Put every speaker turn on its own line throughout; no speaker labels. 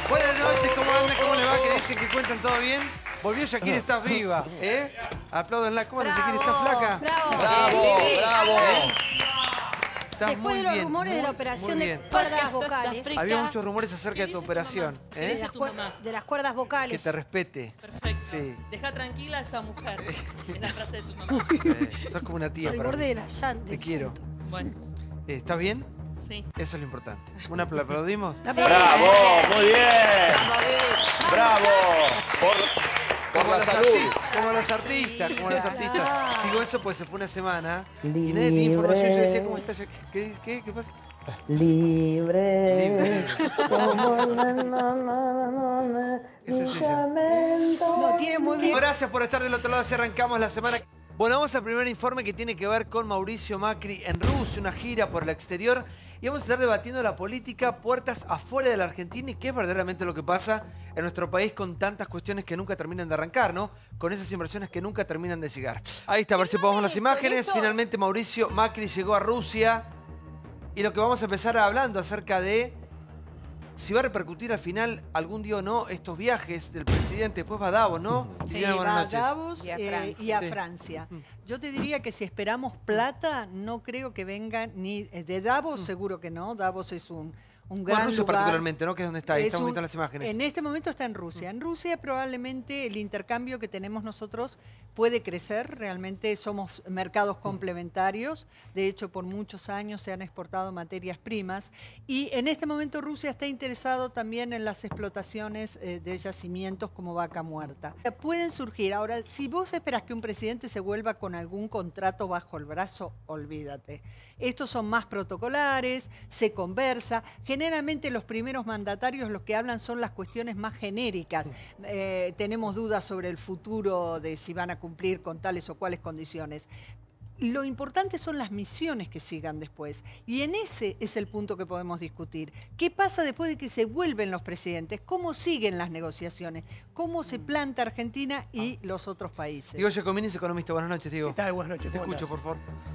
Buenas noches, ¿cómo anda? ¿Cómo le va? ¿Qué dicen? ¿Que cuentan todo bien? Volvió Shakira, estás viva, ¿eh? Aplaudanla. ¿Cómo anda Shakira? ¿Estás flaca?
¡Bravo!
¡Bravo! ¡Bravo!
Estás
Después
muy
de los
bien,
rumores de la
muy
operación de
bien.
cuerdas vocales.
Había muchos rumores acerca de tu operación,
¿Qué
¿eh?
dice tu mamá?
De las cuerdas vocales.
Que te respete.
Perfecto.
Sí.
Deja tranquila a esa mujer. Es la frase de tu mamá.
Sos como una tía
Al
para
borde
mí.
de la llanta.
Te quiero.
Bueno,
¿Estás bien?
sí.
Eso es lo importante. ¿Una aplaudimos?
¡Bravo! ¡Muy bien! ¡Bravo! Por la salud.
Como los artistas, como los artistas. Digo eso pues se fue una semana y nadie tenía información. Yo decía, ¿cómo estás? ¿Qué pasa?
Libre, como
Ese es ella.
No, tiene muy bien.
Gracias por estar del otro lado, así arrancamos la semana. Bueno, vamos al primer informe que tiene que ver con Mauricio Macri en Rusia, una gira por el exterior. Y vamos a estar debatiendo la política puertas afuera de la Argentina y qué es verdaderamente lo que pasa en nuestro país con tantas cuestiones que nunca terminan de arrancar, ¿no? Con esas inversiones que nunca terminan de llegar. Ahí está, a ver si podemos las imágenes. Finalmente Mauricio Macri llegó a Rusia. Y lo que vamos a empezar hablando acerca de si va a repercutir al final algún día o no estos viajes del presidente. Después va a Davos, ¿no?
Sí,
Liliana, buenas
va a
noches.
Davos y a
Sí.
Francia. Yo te diría que si esperamos plata, no creo que vengan ni de Davos, seguro que no. Davos es un gran
Bueno, Rusia
lugar.
particularmente, ¿no? Que es donde está ahí.
Es
Estamos
un-
viendo las imágenes.
En este momento está en Rusia. En Rusia probablemente el intercambio que tenemos nosotros puede crecer. Realmente somos mercados complementarios. De hecho, por muchos años se han exportado materias primas. Y en este momento Rusia está interesado también en las explotaciones de yacimientos como Vaca Muerta. Pueden surgir. Ahora, si vos esperás que un presidente se vuelva con algún contrato bajo el brazo, olvídate. Estos son más protocolares, se conversa. Generalmente los primeros mandatarios los que hablan son las cuestiones más genéricas. Tenemos dudas sobre el futuro de si van a cumplir con tales o cuales condiciones. Lo importante son las misiones que sigan después. Y en ese es el punto que podemos discutir. ¿Qué pasa después de que se vuelven los presidentes? ¿Cómo siguen las negociaciones? ¿Cómo se planta Argentina y los otros países?
Diego Giacomini es economista. Buenas noches, Diego.
¿Qué tal? Buenas noches.
Te
¿cómo
escucho,
andás?
por favor.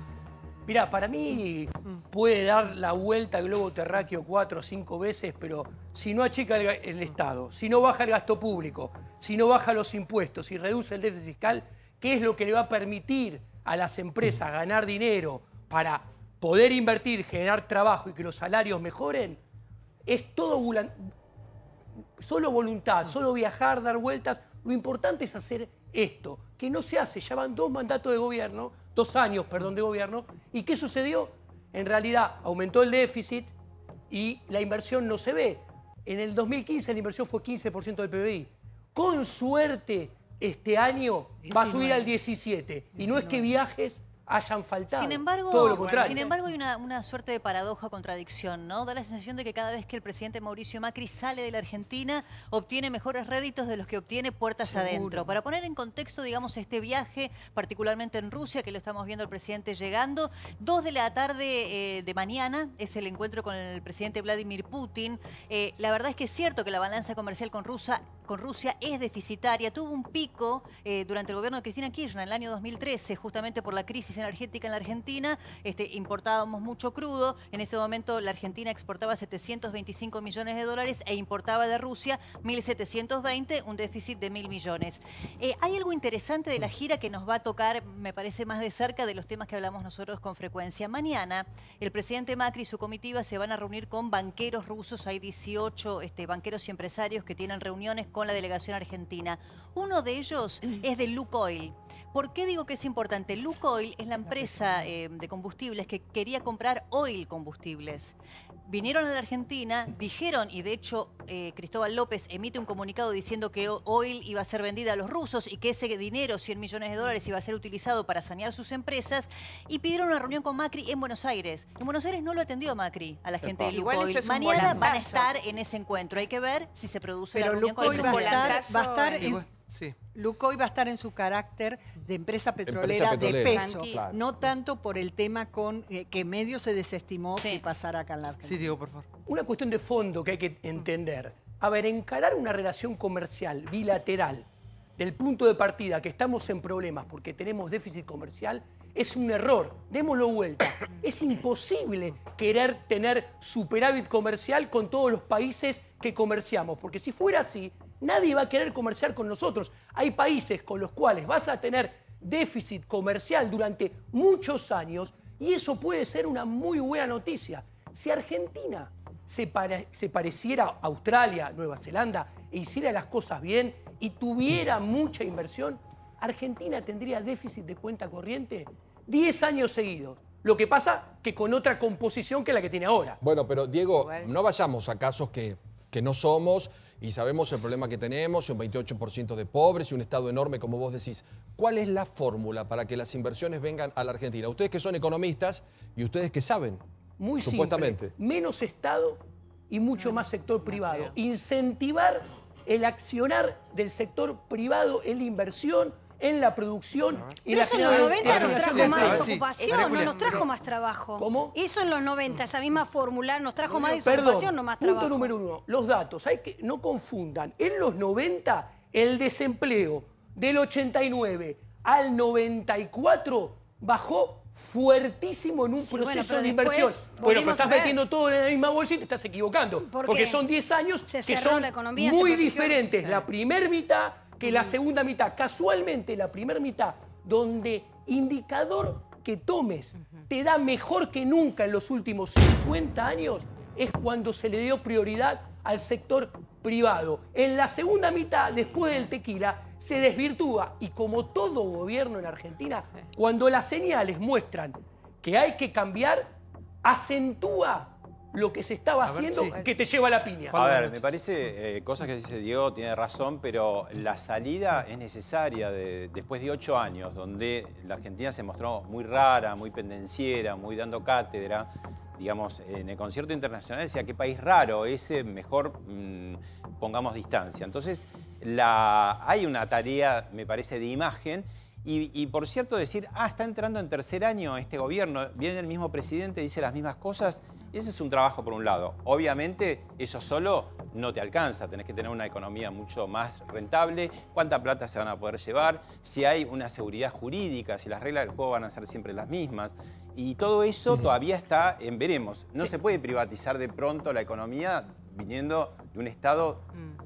Mirá, para mí puede dar la vuelta al globo terráqueo 4 o 5 veces, pero si no achica el Estado, si no baja el gasto público, si no baja los impuestos, si reduce el déficit fiscal, ¿qué es lo que le va a permitir a las empresas ganar dinero para poder invertir, generar trabajo y que los salarios mejoren? Es todo solo voluntad, solo viajar, dar vueltas. Lo importante es hacer esto, que no se hace. Ya van 2 mandatos de gobierno, 2 años, perdón, de gobierno. ¿Y qué sucedió? En realidad aumentó el déficit y la inversión no se ve. En el 2015 la inversión fue 15% del PBI. Con suerte, este año va a subir al 17%. Y no es que viajes hayan faltado.
Sin embargo,
todo lo contrario.
hay una suerte de paradoja, contradicción, ¿no? Da la sensación de que cada vez que el presidente Mauricio Macri sale de la Argentina, obtiene mejores réditos de los que obtiene puertas adentro. Para poner en contexto, digamos, este viaje, particularmente en Rusia, que lo estamos viendo el presidente llegando, 2 de la tarde de mañana es el encuentro con el presidente Vladimir Putin. La verdad es que es cierto que la balanza comercial con Rusia es deficitaria. Tuvo un pico durante el gobierno de Cristina Kirchner en el año 2013, justamente por la crisis energética en la Argentina. Importábamos mucho crudo. En ese momento la Argentina exportaba 725 millones de dólares e importaba de Rusia 1.720, un déficit de 1.000 millones. Hay algo interesante de la gira que nos va a tocar, me parece, más de cerca de los temas que hablamos nosotros con frecuencia. Mañana el presidente Macri y su comitiva se van a reunir con banqueros rusos. Hay 18 banqueros y empresarios que tienen reuniones con la delegación argentina. Uno de ellos es de Lukoil. ¿Por qué digo que es importante? Lukoil es la empresa de combustibles que quería comprar Oil Combustibles. Vinieron a la Argentina, dijeron, y de hecho Cristóbal López emite un comunicado diciendo que Oil iba a ser vendida a los rusos y que ese dinero, 100 millones de dólares, iba a ser utilizado para sanear sus empresas, y pidieron una reunión con Macri en Buenos Aires. En Buenos Aires no lo atendió Macri a la gente de Lukoil. Mañana van a estar en ese encuentro. Hay que ver si se produce la reunión con el
Lukoil va
presidente.
a estar en...
Sí.
Lukoil va a estar en su carácter de empresa petrolera de peso,
Claro.
no tanto por el tema con que medio se desestimó que pasara acá en la Argentina.
Sí, Diego, por favor.
Una cuestión de fondo que hay que entender. A ver, encarar una relación comercial bilateral del punto de partida que estamos en problemas porque tenemos déficit comercial es un error. Démoslo vuelta. Es imposible querer tener superávit comercial con todos los países que comerciamos, porque si fuera así, nadie va a querer comerciar con nosotros. Hay países con los cuales vas a tener déficit comercial durante muchos años y eso puede ser una muy buena noticia. Si Argentina se pareciera a Australia, Nueva Zelanda e hiciera las cosas bien y tuviera mucha inversión, Argentina tendría déficit de cuenta corriente 10 años seguidos. Lo que pasa que con otra composición que la que tiene ahora.
Bueno, pero Diego, no vayamos a casos que no somos y sabemos el problema que tenemos, un 28% de pobres y un Estado enorme, como vos decís. ¿Cuál es la fórmula para que las inversiones vengan a la Argentina? Ustedes que son economistas y ustedes que saben,
muy
supuestamente.
Simple. Menos Estado y mucho más sector privado. Incentivar el accionar del sector privado en la inversión, en la producción y en la
eso en los 90 nos trajo más
Sí.
desocupación, no nos trajo más trabajo.
¿Cómo?
Eso en los 90, esa misma fórmula nos trajo más desocupación, no más trabajo.
Punto número 1, los datos. Hay que no confundan. En los 90, el desempleo del 89 al 94 bajó fuertísimo en un proceso de inversión. Bueno, pero estás metiendo todo en la misma bolsa y te estás equivocando. Porque son 10 años que son muy diferentes. La primera mitad que la segunda mitad. Casualmente, la primera mitad, donde indicador que tomes te da mejor que nunca en los últimos 50 años, es cuando se le dio prioridad al sector privado. En la segunda mitad, después del tequila, se desvirtúa. Y como todo gobierno en Argentina, cuando las señales muestran que hay que cambiar, acentúa lo que se estaba haciendo, que te lleva a la piña.
A ver, me parece, cosas que dice Diego, tiene razón, pero la salida es necesaria después de 8 años, donde la Argentina se mostró muy rara, muy pendenciera, muy dando cátedra. Digamos, en el concierto internacional decía, qué país raro, ese mejor pongamos distancia. Entonces, hay una tarea, me parece, de imagen. Y por cierto, decir, está entrando en tercer año este gobierno, viene el mismo presidente, dice las mismas cosas, ese es un trabajo por un lado. Obviamente, eso solo no te alcanza, tenés que tener una economía mucho más rentable, cuánta plata se van a poder llevar, si hay una seguridad jurídica, si las reglas del juego van a ser siempre las mismas. Y todo eso todavía está en veremos. No se puede privatizar de pronto la economía viniendo de un Estado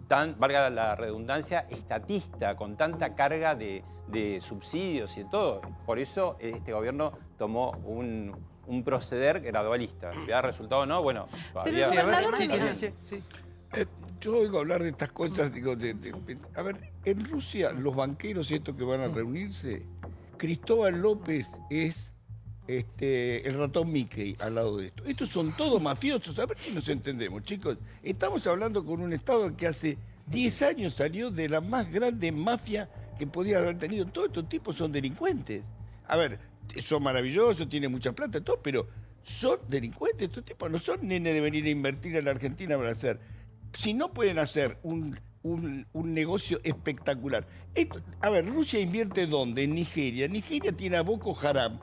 tan, valga la redundancia, estatista, con tanta carga de subsidios y de todo. Por eso este gobierno tomó un proceder gradualista. Si da resultado o no, bueno, todavía...
Yo oigo hablar de estas cosas, digo, a ver, en Rusia, los banqueros estos que van a reunirse, Cristóbal López es el ratón Mickey al lado de esto. Estos son todos mafiosos. A ver si nos entendemos, chicos. Estamos hablando con un Estado que hace 10 años salió de la más grande mafia que podía haber tenido. Todos estos tipos son delincuentes. A ver, son maravillosos, tienen mucha plata, todo, pero son delincuentes. Estos tipos no son nenes de venir a invertir en la Argentina para hacer. Si no pueden hacer un negocio espectacular. A ver, Rusia invierte ¿dónde? En Nigeria. Nigeria tiene a Boko Haram.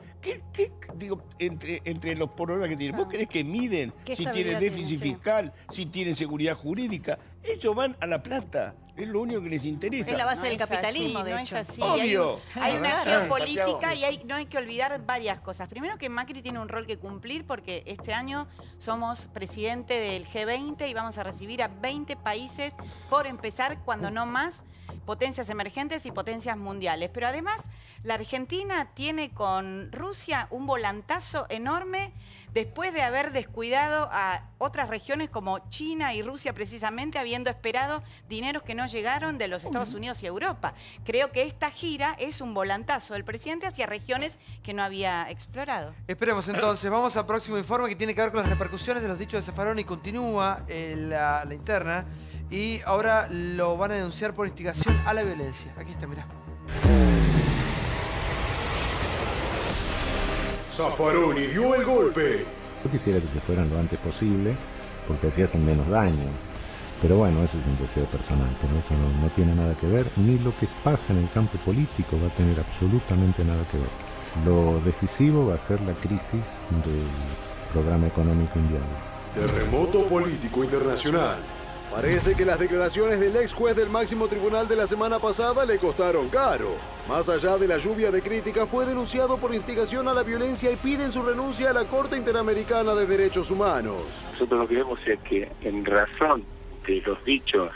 Digo, entre los problemas que tienen? ¿Vos creés que miden si tienen déficit fiscal, si tienen seguridad jurídica? Ellos van a la plata. Es lo único que les interesa.
Es la base del capitalismo, de hecho.
No es así.
Obvio.
Hay una geopolítica y no hay que olvidar varias cosas. Primero que Macri tiene un rol que cumplir porque este año somos presidente del G20 y vamos a recibir a 20 países por empezar, cuando no más, potencias emergentes y potencias mundiales. Pero además, la Argentina tiene con Rusia un volantazo enorme después de haber descuidado a otras regiones como China y Rusia, precisamente habiendo esperado dineros que no llegaron de los Estados Unidos y Europa. Creo que esta gira es un volantazo del presidente hacia regiones que no había explorado.
Esperemos entonces, vamos al próximo informe que tiene que ver con las repercusiones de los dichos de Zaffaroni. Continúa la interna y ahora lo van a denunciar por instigación a la violencia. Aquí está, mirá.
Zaffaroni dio el golpe.
Yo quisiera que se fueran lo antes posible, porque así hacen menos daño. Pero bueno, eso es un deseo personal, pero eso no tiene nada que ver, ni lo que pasa en el campo político va a tener absolutamente nada que ver. Lo decisivo va a ser la crisis del programa económico inviable.
Terremoto político internacional. Parece que las declaraciones del ex juez del máximo tribunal de la semana pasada le costaron caro. Más allá de la lluvia de críticas, fue denunciado por instigación a la violencia y piden su renuncia a la Corte Interamericana de Derechos Humanos.
Nosotros lo que vemos es que, en razón de los dichos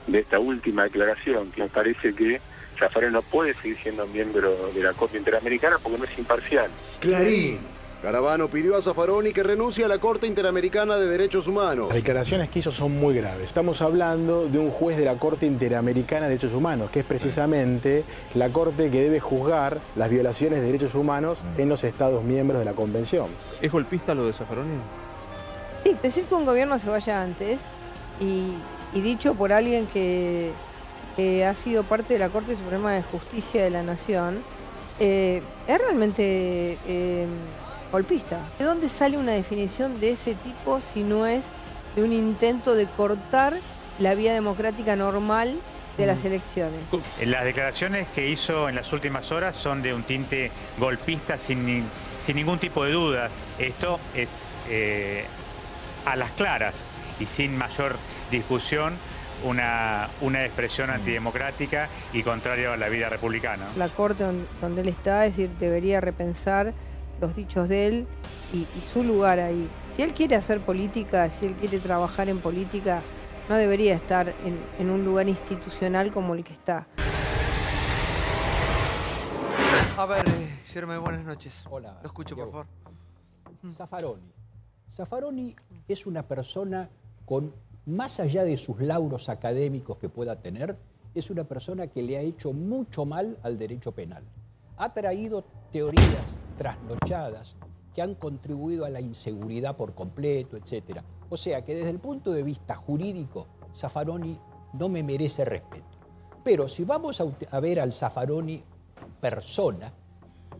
de esta última declaración, que nos parece que Zaffaroni no puede seguir siendo miembro de la Corte Interamericana porque no es imparcial.
Clarín. Caravano pidió a Zaffaroni que renuncie a la Corte Interamericana de Derechos Humanos.
Las declaraciones que hizo son muy graves. Estamos hablando de un juez de la Corte Interamericana de Derechos Humanos, que es precisamente la corte que debe juzgar las violaciones de derechos humanos en los Estados miembros de la Convención.
¿Es golpista lo de Zaffaroni?
Sí, decir que un gobierno se vaya antes y dicho por alguien que ha sido parte de la Corte Suprema de Justicia de la Nación, es realmente golpista. ¿De dónde sale una definición de ese tipo si no es de un intento de cortar la vía democrática normal de las elecciones?
Las declaraciones que hizo en las últimas horas son de un tinte golpista sin ningún tipo de dudas. Esto es a las claras y sin mayor discusión una expresión antidemocrática y contraria a la vida republicana.
La Corte donde él está, es decir, debería repensar los dichos de él y su lugar ahí. Si él quiere hacer política, si él quiere trabajar en política, no debería estar en un lugar institucional como el que está.
A ver, Jeremy, buenas noches.
Hola.
Lo escucho,
Diego.
por favor.
Zaffaroni. Zaffaroni es una persona con, más allá de sus lauros académicos que pueda tener, es una persona que le ha hecho mucho mal al derecho penal. Ha traído teorías trasnochadas que han contribuido a la inseguridad por completo, etc. O sea que desde el punto de vista jurídico, Zaffaroni no me merece respeto. Pero si vamos a ver al Zaffaroni persona,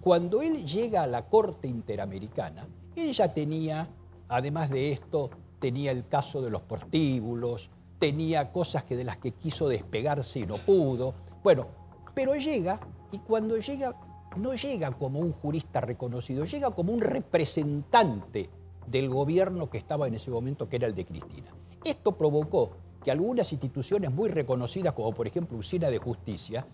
cuando él llega a la Corte Interamericana, él ya tenía, además de esto, tenía el caso de los prostíbulos, tenía cosas de las que quiso despegarse y no pudo. Bueno, pero llega, y cuando llega, no llega como un jurista reconocido, llega como un representante del gobierno que estaba en ese momento, que era el de Cristina. Esto provocó que algunas instituciones muy reconocidas, como por ejemplo Usina de Justicia,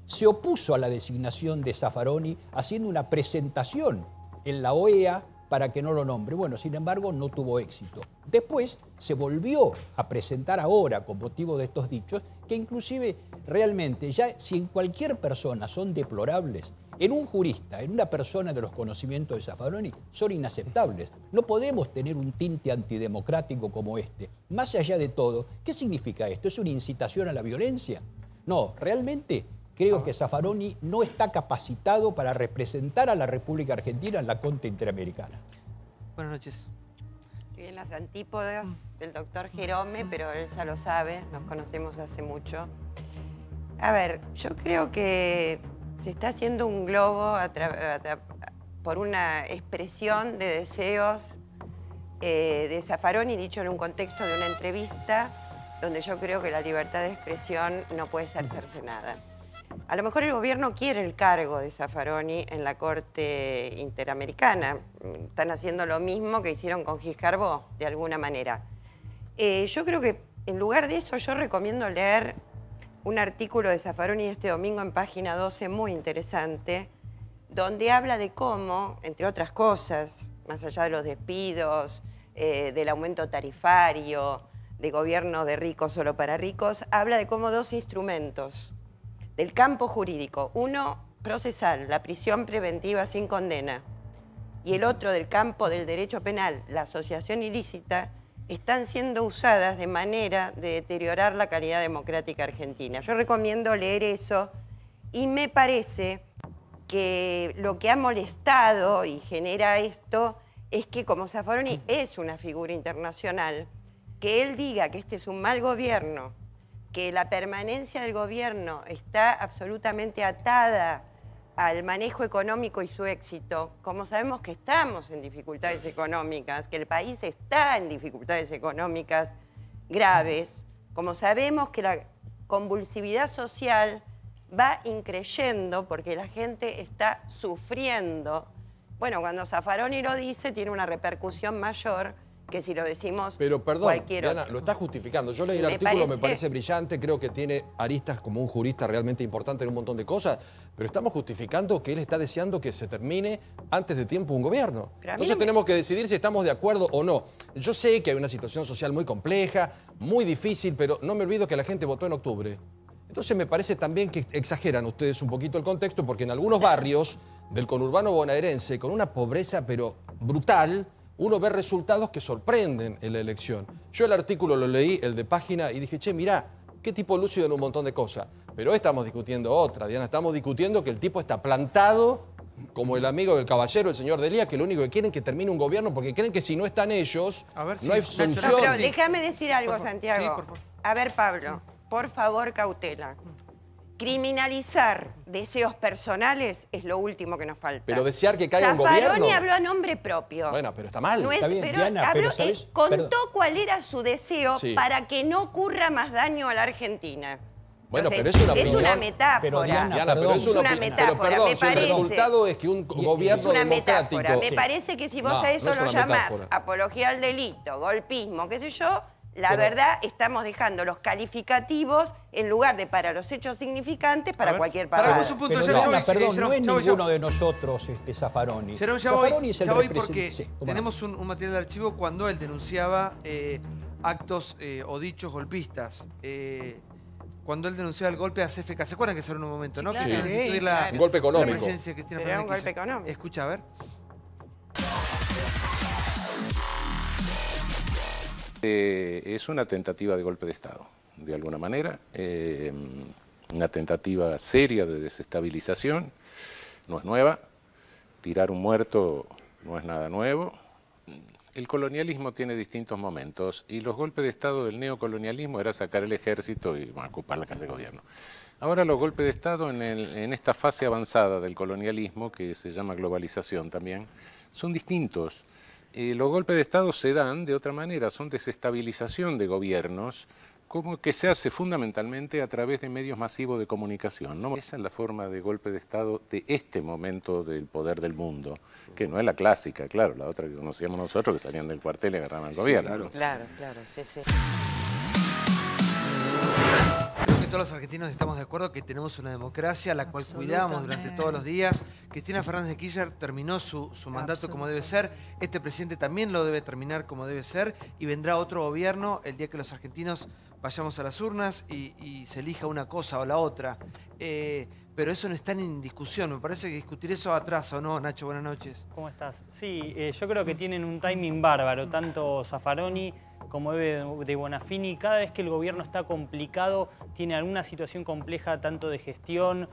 se opuso a la designación de Zaffaroni haciendo una presentación en la OEA para que no lo nombre. Bueno, sin embargo, no tuvo éxito. Después se volvió a presentar ahora con motivo de estos dichos, que inclusive realmente ya si en cualquier persona son deplorables, en un jurista, en una persona de los conocimientos de Zaffaroni, son inaceptables. No podemos tener un tinte antidemocrático como este. Más allá de todo, ¿qué significa esto? ¿Es una incitación a la violencia? No, realmente creo que Zaffaroni no está capacitado para representar a la República Argentina en la Corte Interamericana.
Buenas noches.
Estoy en las antípodas del doctor Jerome, pero él ya lo sabe, nos conocemos hace mucho. A ver, yo creo que se está haciendo un globo por una expresión de deseos de Zaffaroni, dicho en un contexto de una entrevista, donde yo creo que la libertad de expresión no puede ser cercenada. A lo mejor el gobierno quiere el cargo de Zaffaroni en la Corte Interamericana. Están haciendo lo mismo que hicieron con Gil Carbó, de alguna manera. Yo creo que en lugar de eso yo recomiendo leer un artículo de Zaffaroni este domingo en Página 12 muy interesante, donde habla de cómo, entre otras cosas, más allá de los despidos, del aumento tarifario, de gobierno de ricos solo para ricos, habla de cómo dos instrumentos del campo jurídico, uno procesal, la prisión preventiva sin condena, y el otro del campo del derecho penal, la asociación ilícita, están siendo usadas de manera de deteriorar la calidad democrática argentina. Yo recomiendo leer eso y me parece que lo que ha molestado y genera esto es que como Zaffaroni es una figura internacional, que él diga que este es un mal gobierno, que la permanencia del gobierno está absolutamente atada al manejo económico y su éxito, como sabemos que estamos en dificultades económicas, que el país está en dificultades económicas graves, como sabemos que la convulsividad social va increyendo porque la gente está sufriendo. Bueno, cuando Zaffaroni lo dice, tiene una repercusión mayor que si lo decimos
Pero perdón,
cualquier
Diana,
otro.
lo está justificando. Yo leí el artículo, me parece brillante, creo que tiene aristas como un jurista realmente importante en un montón de cosas, pero estamos justificando que él está deseando que se termine antes de tiempo un gobierno. Entonces tenemos que decidir si estamos de acuerdo o no. Yo sé que hay una situación social muy compleja, muy difícil, pero no me olvido que la gente votó en octubre. Entonces me parece también que exageran ustedes un poquito el contexto, porque en algunos barrios del conurbano bonaerense, con una pobreza pero brutal, uno ve resultados que sorprenden en la elección. Yo el artículo lo leí, el de Página, y dije, che, mirá, qué tipo lúcido en un montón de cosas. Pero hoy estamos discutiendo otra, Diana, estamos discutiendo que el tipo está plantado como el amigo del caballero, el señor Delía, que lo único que quieren es que termine un gobierno porque creen que si no están ellos, no hay solución.
No, pero déjame decir algo, Santiago. Sí, por favor. A ver, Pablo, por favor, cautela. Criminalizar deseos personales es lo último que nos falta.
Pero desear que caiga un gobierno...
Zaffaroni habló a nombre propio.
Bueno, pero está mal.
No es,
está bien,
pero
Diana,
habló,
pero ¿sabes?
contó cuál era su deseo
Sí.
para que no ocurra más daño a la Argentina.
Bueno,
Entonces,
pero es una opinión.
Es una metáfora.
Pero, Diana, pero es una
metáfora,
pero perdón,
me
si el
parece.
resultado es que un gobierno
Es una
democrático...
metáfora. Me parece que si vos a eso
no es
lo
una
llamás
metáfora.
apología al delito, golpismo, qué sé yo, la verdad estamos dejando los calificativos en lugar de para los hechos significantes para cualquier parada.
Pero Diana, perdón, no es ninguno de nosotros Zaffaroni.
Zaffaroni
es el
porque
representante. Sí,
tenemos un material de archivo cuando él denunciaba actos o dichos golpistas. Cuando él denunciaba el golpe a CFK. ¿Se acuerdan que se habló en un momento, no?
claro.
Que
Sí,
instituir
claro.
Un golpe económico.
La presidencia de Cristina
Era un
Fernández
golpe
Kirchner.
económico.
Escucha, a ver.
Es una tentativa de golpe de Estado, de alguna manera, una tentativa seria de desestabilización, no es nueva, tirar un muerto no es nada nuevo. El colonialismo tiene distintos momentos y los golpes de Estado del neocolonialismo era sacar el ejército y ocupar la casa de gobierno. Ahora los golpes de Estado en esta fase avanzada del colonialismo, que se llama globalización también, son distintos. Los golpes de Estado se dan de otra manera, son desestabilización de gobiernos, como que se hace fundamentalmente a través de medios masivos de comunicación, ¿no? Esa es la forma de golpe de Estado de este momento del poder del mundo, que no es la clásica, claro, la otra que conocíamos nosotros, que salían del cuartel y agarraban al gobierno.
Claro, sí, sí.
Creo que todos los argentinos estamos de acuerdo que tenemos una democracia, la cual cuidamos durante todos los días. Cristina Fernández de Kirchner terminó su mandato como debe ser. Este presidente también lo debe terminar como debe ser. Y vendrá otro gobierno el día que los argentinos vayamos a las urnas y se elija una cosa o la otra. Pero eso no está en discusión. Me parece que discutir eso atrasa, ¿o no, Nacho? Buenas noches.
¿Cómo estás? Sí, yo creo que tienen un timing bárbaro, tanto Zaffaroni como Eve de Bonafini. Cada vez que el gobierno está complicado, tiene alguna situación compleja, tanto de gestión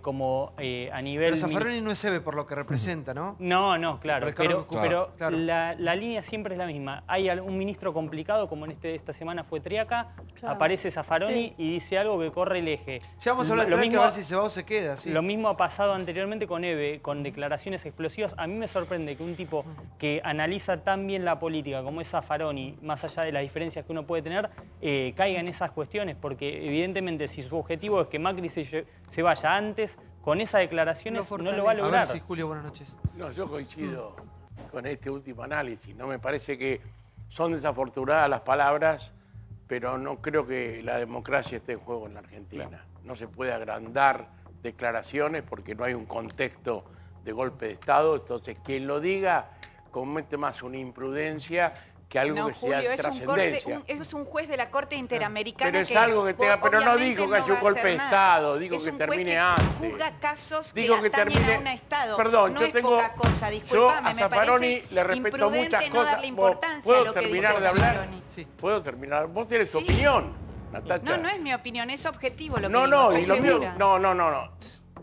como a nivel...
Pero Zaffaroni no es Eve por lo que representa, ¿no?
No, claro. Pero
claro.
La línea siempre es la misma. Hay un ministro complicado, como en esta semana fue Triaca, aparece Zaffaroni y dice algo que corre el eje.
Ya vamos a hablar de Triaca, a ver si se va o se queda. ¿Sí?
Lo mismo ha pasado anteriormente con Eve, con declaraciones explosivas. A mí me sorprende que un tipo que analiza tan bien la política como es Zaffaroni, más allá de las diferencias que uno puede tener, caiga en esas cuestiones, porque evidentemente si su objetivo es que Macri se vaya antes, con esas declaraciones no lo va a lograr.
A ver, sí, Julio, buenas noches.
No, yo coincido con este último análisis. No me parece que son desafortunadas las palabras, pero no creo que la democracia esté en juego en la Argentina. No se puede agrandar declaraciones porque no hay un contexto de golpe de Estado. Entonces, quien lo diga comete más una imprudencia que algo que
Julio,
sea trascendencia.
Es un juez de la Corte Interamericana.
Pero es algo que tenga, pero no digo que haya un golpe de Estado, digo que termine antes.
Juzga casos
digo que
termine a un Estado.
Perdón,
no
yo
es
tengo.
poca cosa,
Yo a Zaffaroni le respeto muchas
no
cosas.
darle importancia
¿Puedo
a lo que
terminar
dice
de hablar?
Zaffaroni.
Sí. ¿Puedo terminar? Vos tenés tu opinión, Natacha.
No es mi opinión, es objetivo lo que
No,
digo.
no,
estoy
y lo mío.
segura.
No.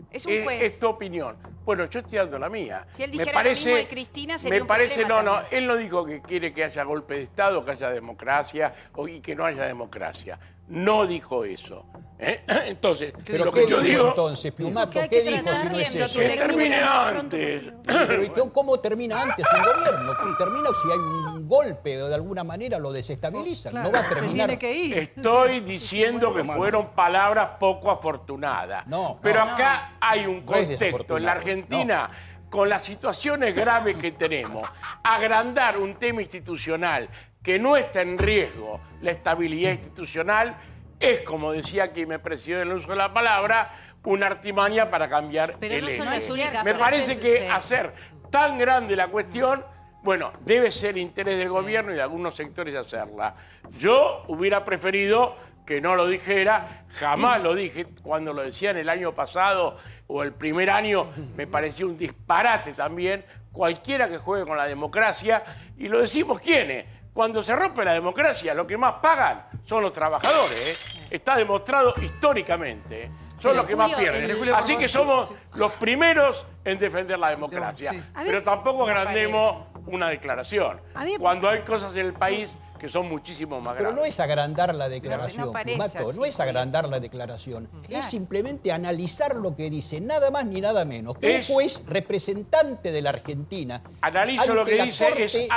Es un juez.
Es tu opinión. Bueno, yo estoy dando la mía.
Si él dijera lo mismo de Cristina, sería un
problema
también.
Él no dijo que quiere que haya golpe de Estado, que haya democracia y que no haya democracia. No dijo eso. Entonces,
¿Pero
lo
qué
que yo digo...
entonces, Piumato? ¿Qué dijo si no es eso?
Que termine antes.
Pero ¿cómo termina antes un gobierno? Termina si hay un golpe o de alguna manera lo desestabilizan. No va a terminar.
Estoy diciendo que fueron palabras poco afortunadas. Pero acá hay un contexto en la Argentina con las situaciones graves que tenemos, agrandar un tema institucional que no está en riesgo la estabilidad institucional, es, como decía quien me presidió en el uso de la palabra, una artimaña para cambiar
Pero
el
no son
eje.
las únicas
Me
frases,
parece que
sí.
hacer tan grande la cuestión, bueno, debe ser interés del gobierno y de algunos sectores hacerla. Yo hubiera preferido que no lo dijera, jamás lo dije, cuando lo decían el año pasado o el primer año, me pareció un disparate también, cualquiera que juegue con la democracia, y lo decimos quiénes. Cuando se rompe la democracia, lo que más pagan son los trabajadores, ¿eh? Está demostrado históricamente, ¿eh? Son los que más pierden. Así que somos los primeros en defender la democracia. Pero tampoco agrandemos una declaración. Cuando hay cosas en el país que son muchísimo más
Pero
graves.
no es agrandar la declaración,
No parece
Pumato,
así,
no es agrandar la declaración. Es simplemente analizar lo que dice, nada más ni nada menos. Que un juez representante de la Argentina.
Analizo lo que dice,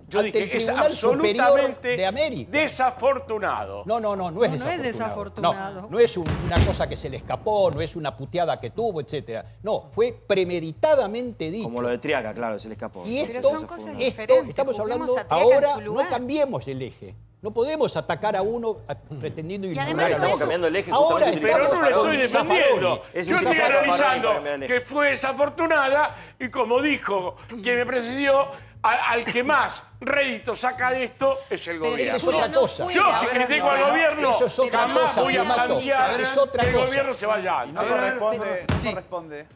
yo dije, es absolutamente
de América.
desafortunado.
No es desafortunado. No es una cosa que se le escapó, no es una puteada que tuvo, etcétera. No, fue premeditadamente dicho.
Como lo de Triaca, claro, se le escapó.
Y esto estamos hablando ahora, no cambiemos el eje. No podemos atacar a uno pretendiendo ignorar a
estamos cambiando el eje
ahora
justamente
Pero no lo estoy
Zaffaroni.
defendiendo.
Es
Yo
un
estoy
Zaffaroni
analizando
para cambiar el eje.
que fue desafortunada y como dijo quien me presidió, al que más rédito saca de esto es el gobierno.
esa es otra cosa.
Yo si critico al gobierno,
eso es otra
jamás
cosa,
voy a
Pumato.
plantear
Es otra
que el
cosa.
gobierno se vaya antes.
No responde.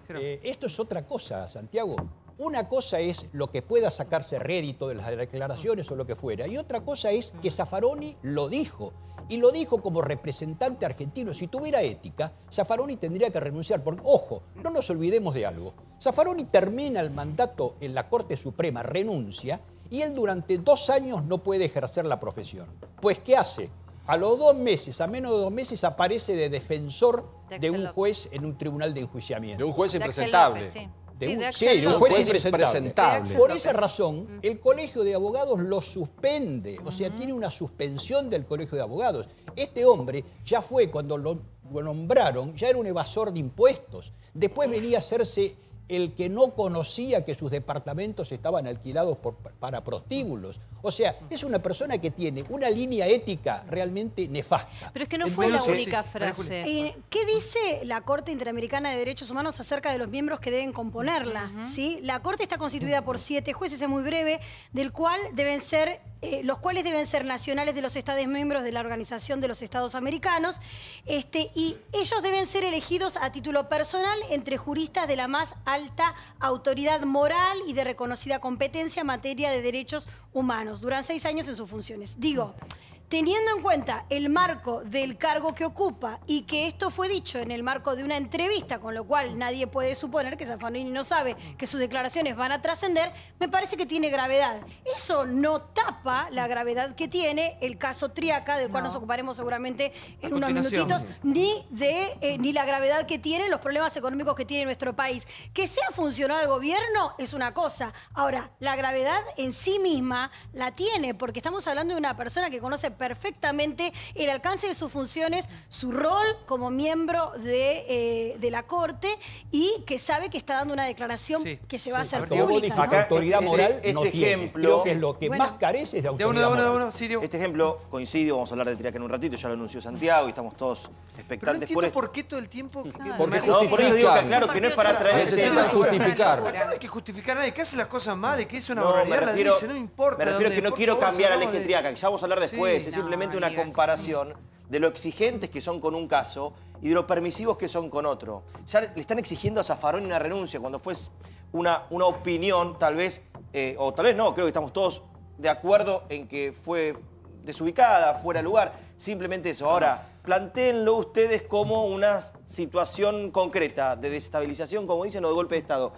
Esto es otra cosa, Santiago. Una cosa es lo que pueda sacarse rédito de las declaraciones o lo que fuera, y otra cosa es que Zaffaroni lo dijo. Y lo dijo como representante argentino. Si tuviera ética, Zaffaroni tendría que renunciar. Porque, ojo, no nos olvidemos de algo. Zaffaroni termina el mandato en la Corte Suprema, renuncia, y él durante 2 años no puede ejercer la profesión. Pues, ¿qué hace? A los 2 meses, a menos de 2 meses, aparece de defensor de un juez en un tribunal de enjuiciamiento.
De un juez impresentable.
De un juez impresentable. Por esa razón, el Colegio de Abogados lo suspende, o sea, tiene una suspensión del Colegio de Abogados. Este hombre ya fue, cuando lo nombraron, ya era un evasor de impuestos. Después venía a hacerse el que no conocía que sus departamentos estaban alquilados para prostíbulos. O sea, es una persona que tiene una línea ética realmente nefasta.
Pero es que no fue la única frase.
¿Qué dice la Corte Interamericana de Derechos Humanos acerca de los miembros que deben componerla? ¿Sí? La Corte está constituida por 7 jueces, es muy breve, del cual deben ser, los cuales deben ser nacionales de los Estados miembros de la Organización de los Estados Americanos, y ellos deben ser elegidos a título personal entre juristas de la más alta autoridad moral y de reconocida competencia en materia de derechos humanos. Duran 6 años en sus funciones. Digo, teniendo en cuenta el marco del cargo que ocupa y que esto fue dicho en el marco de una entrevista, con lo cual nadie puede suponer que Zaffaroni no sabe que sus declaraciones van a trascender, me parece que tiene gravedad. Eso no tapa la gravedad que tiene el caso Triaca, del cual nos ocuparemos seguramente en unos minutitos, ni la gravedad que tienen los problemas económicos que tiene nuestro país. Que sea funcional el gobierno es una cosa. Ahora, la gravedad en sí misma la tiene, porque estamos hablando de una persona que conoce perfectamente el alcance de sus funciones, su rol como miembro de la Corte, y que sabe que está dando una declaración que se va a hacer pública.
¿No?
Acá,
autoridad moral no
este
tiene.
ejemplo,
Creo que es lo que más carece es de autoridad moral.
Este ejemplo coincide, vamos a hablar de Triaca en un ratito, ya lo anunció Santiago y estamos todos expectantes por esto.
¿Por qué todo el tiempo?
Porque
no, por eso digo que claro que no es para traer
necesitan justificar.
Acá no hay que justificar a nadie, que hace las cosas mal y que hizo una
No,
barbaridad, la dice, no importa.
Me refiero que no quiero cambiar al eje Triaca, que ya vamos a hablar después.
Sí,
es simplemente una comparación de lo exigentes que son con un caso y de lo permisivos que son con otro. Ya le están exigiendo a Zaffaroni una renuncia cuando fue una opinión, tal vez, o tal vez no, creo que estamos todos de acuerdo en que fue desubicada, fuera de lugar. Simplemente eso. Ahora, plantéenlo ustedes como una situación concreta de desestabilización, como dicen, o de golpe de Estado.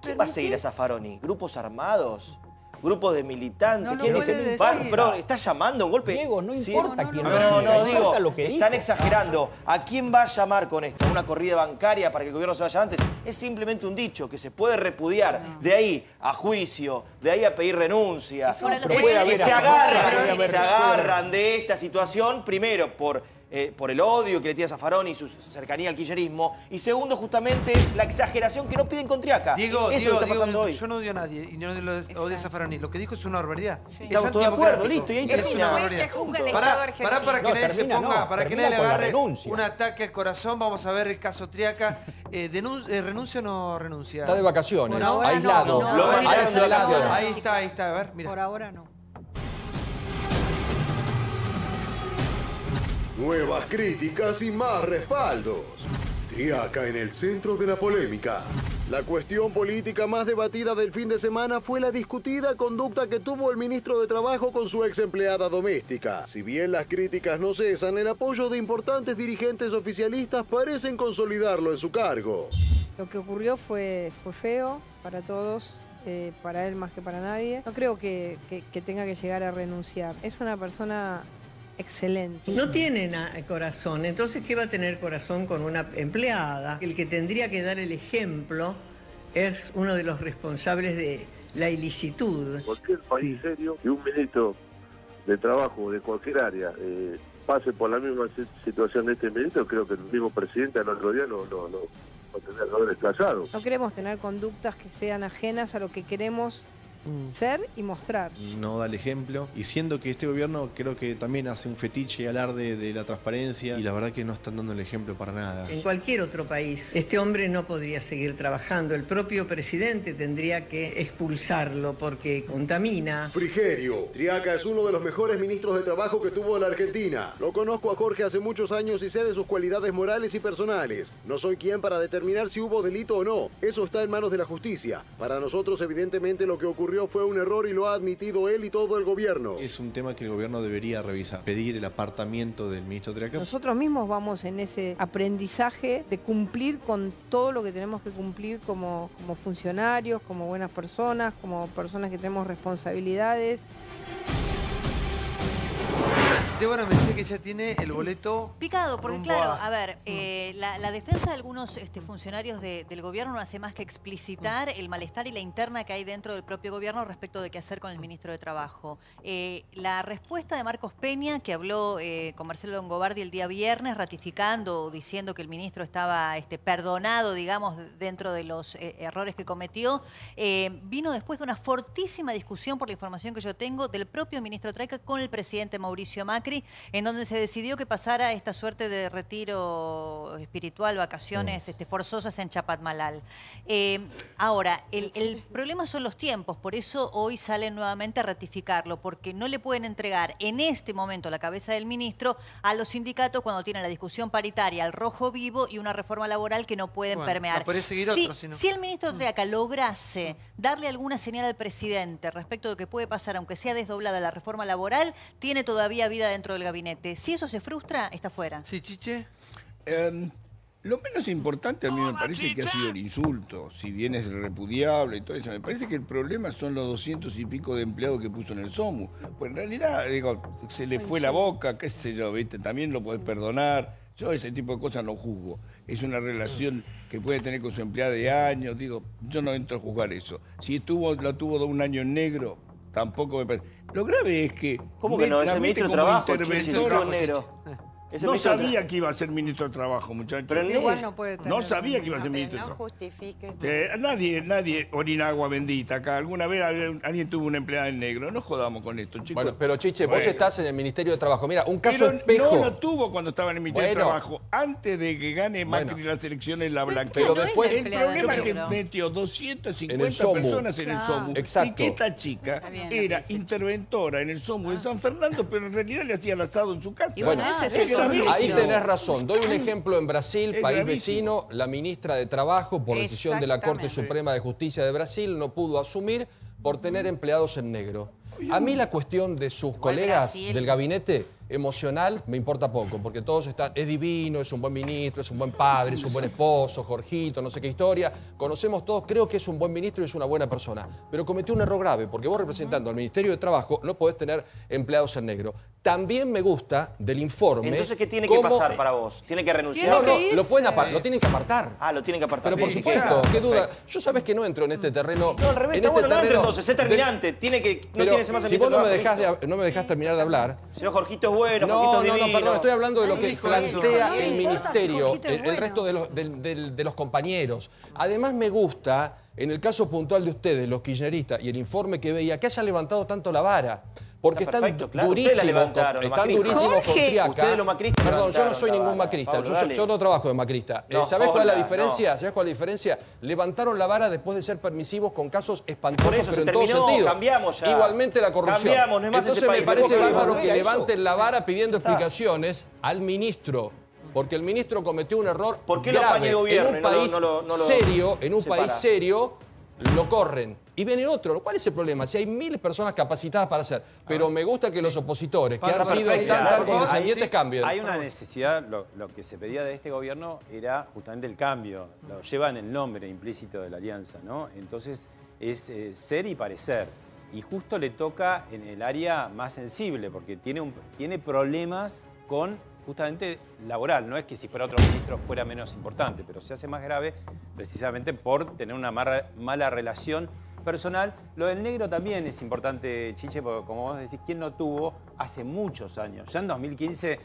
¿Quién va a seguir a Zaffaroni? ¿Grupos armados? ¿Grupos de militantes?
No
¿Quién
lo
dice?
puede decir.
Pero está llamando un golpe.
Diego, no importa quién
no,
lo diga,
digo,
importa lo que
están
dijo.
exagerando. ¿A quién va a llamar con esto? ¿A una corrida bancaria para que el gobierno se vaya antes? Es simplemente un dicho que se puede repudiar. De ahí a juicio, de ahí a pedir renuncia. Se agarran de esta situación, primero por por el odio que le tiene a Zaffaroni y su cercanía al kirchnerismo. Y segundo, justamente, es la exageración que no piden con Triaca.
Diego,
Esto que está pasando hoy.
yo no odio a nadie y no odio a Zaffaroni. Lo que dijo es una barbaridad.
Estamos todos de acuerdo, listo, y ahí
es una
termina.
barbaridad. Para que nadie se ponga, para que nadie le agarre un ataque al corazón, vamos a ver el caso Triaca. ¿Renuncia o no renuncia?
Está de vacaciones,
Por ahora
aislado.
no.
Ahí está, a ver, mira.
Por ahora no.
Nuevas críticas y más respaldos. Triaca en el centro de la polémica. La cuestión política más debatida del fin de semana fue la discutida conducta que tuvo el ministro de Trabajo con su ex empleada doméstica. Si bien las críticas no cesan, el apoyo de importantes dirigentes oficialistas parecen consolidarlo en su cargo.
Lo que ocurrió fue feo para todos, para él más que para nadie. No creo que tenga que llegar a renunciar. Es una persona excelente.
No tiene corazón, entonces ¿qué va a tener corazón con una empleada? El que tendría que dar el ejemplo es uno de los responsables de la ilicitud.
Cualquier país serio que un ministro de trabajo de cualquier área pase por la misma situación de este ministro, creo que el mismo presidente al otro día lo tendría que haber desplazado.
No queremos tener conductas que sean ajenas a lo que queremos ser y mostrar.
No da el ejemplo, y siendo que este gobierno creo que también hace un fetiche y alarde de la transparencia, y la verdad que no están dando el ejemplo para nada.
En cualquier otro país, este hombre no podría seguir trabajando. El propio presidente tendría que expulsarlo porque contamina.
Frigerio. Triaca es uno de los mejores ministros de trabajo que tuvo la Argentina. Lo conozco a Jorge hace muchos años y sé de sus cualidades morales y personales. No soy quien para determinar si hubo delito o no. Eso está en manos de la justicia. Para nosotros, evidentemente, lo que ocurrió fue un error y lo ha admitido él y todo el gobierno.
Es un tema que el gobierno debería revisar, pedir el apartamiento del ministro Triaca.
Nosotros mismos vamos en ese aprendizaje de cumplir con todo lo que tenemos que cumplir como funcionarios, como buenas personas, como personas que tenemos responsabilidades.
Débora me dice que ya tiene el boleto
picado, porque claro, a ver, la defensa de algunos funcionarios del gobierno no hace más que explicitar el malestar y la interna que hay dentro del propio gobierno respecto de qué hacer con el ministro de Trabajo. La respuesta de Marcos Peña, que habló con Marcelo Longobardi el día viernes, ratificando, diciendo que el ministro estaba perdonado, digamos, dentro de los errores que cometió, vino después de una fortísima discusión, por la información que yo tengo, del propio ministro Triaca con el presidente Mauricio Macri, en donde se decidió que pasara esta suerte de retiro espiritual, vacaciones forzosas en Chapatmalal. Ahora, el problema son los tiempos, por eso hoy salen nuevamente a ratificarlo, porque no le pueden entregar en este momento la cabeza del ministro a los sindicatos cuando tienen la discusión paritaria al rojo vivo y una reforma laboral que no pueden permear. Si el ministro Triaca lograse darle alguna señal al presidente respecto de que puede pasar, aunque sea desdoblada la reforma laboral, tiene todavía vida dentro del gabinete. Si eso se frustra, está fuera.
Sí, Chiche.
Lo menos importante a mí me parece que ha sido el insulto, si bien es repudiable y todo eso. Me parece que el problema son los 200 y pico de empleados que puso en el SOMU. Pues en realidad, digo, se le fue la boca, qué sé yo, ¿viste? También lo podés perdonar. Yo ese tipo de cosas no juzgo. Es una relación que puede tener con su empleada de años. Digo, yo no entro a juzgar eso. Si la tuvo un año en negro, tampoco me parece. Lo grave es que...
¿Cómo que no? Es el ministro de Trabajo,
negro. No sabía que iba a ser ministro de Trabajo, muchachos.
Pero igual no puede tener.
No sabía que iba a ser ministro de Trabajo.
No justifiques.
Nadie orina agua bendita acá. Alguna vez alguien tuvo una empleada en negro. No jodamos con esto, chicos.
Bueno, pero Chiche, vos estás en el Ministerio de Trabajo. Mira, un caso espejo.
No lo tuvo cuando estaba en el Ministerio de Trabajo. Antes de que gane Macri las elecciones, la blanqueó.
Pero después...
El problema es que metió 250 personas en el SOMU.
Exacto.
Y que esta chica era interventora en el SOMU de San Fernando, pero en realidad le hacía el asado en su casa.
Bueno, ahí tenés razón. Doy un ejemplo en Brasil, país vecino. La ministra de Trabajo, por decisión de la Corte Suprema de Justicia de Brasil, no pudo asumir por tener empleados en negro. A mí la cuestión de sus colegas del gabinete emocional me importa poco, porque todos están, es divino, es un buen ministro, es un buen padre, es un buen esposo, Jorgito, no sé qué historia. Conocemos todos, creo que es un buen ministro y es una buena persona. Pero cometió un error grave, porque vos representando al Ministerio de Trabajo no podés tener empleados en negro. También me gusta del informe...
Entonces, ¿qué tiene que pasar para vos? ¿Tiene que renunciar?
Lo tienen que apartar.
Ah, lo tienen que apartar.
Pero por supuesto, qué duda. Yo sabés que no entro en este terreno.
No, al revés, está bueno, no entro entonces, es terminante. No tiene más
si vos no me dejás terminar de hablar...
Señor Jorgito es bueno,
No,
Jorgito es divino.
perdón, estoy hablando de lo que plantea el ministerio, el resto de los compañeros. Además me gusta, en el caso puntual de ustedes, los kirchneristas, y el informe que veía, que haya levantado tanto la vara. Porque están durísimos con Triaca.
Ustedes los macristas.
Perdón, yo no soy ningún macrista.
Pablo,
yo no trabajo de macrista. ¿Sabés cuál es la diferencia? ¿Sabés cuál es la diferencia? Levantaron la vara después de ser permisivos con casos espantosos, pero en todo sentido.
Cambiamos ya.
Igualmente la corrupción.
Cambiamos, no es más
Entonces me parece bárbaro que levanten la vara pidiendo explicaciones al ministro. Porque el ministro cometió un error grave. En un país serio, en un país serio, lo corren. Y viene otro. ¿Cuál es el problema? Si hay miles de personas capacitadas para hacer. Pero me gusta que los opositores, que han sido tan condescendientes, cambien.
Hay una necesidad, lo que se pedía de este gobierno era justamente el cambio. Lo llevan el nombre implícito de la alianza, ¿no? Entonces es ser y parecer. Y justo le toca en el área más sensible, porque tiene problemas con justamente laboral. No es que si fuera otro ministro fuera menos importante, pero se hace más grave precisamente por tener una mala relación personal. Lo del negro también es importante, Chiche, porque como vos decís, ¿quién no tuvo hace muchos años? Ya en 2015,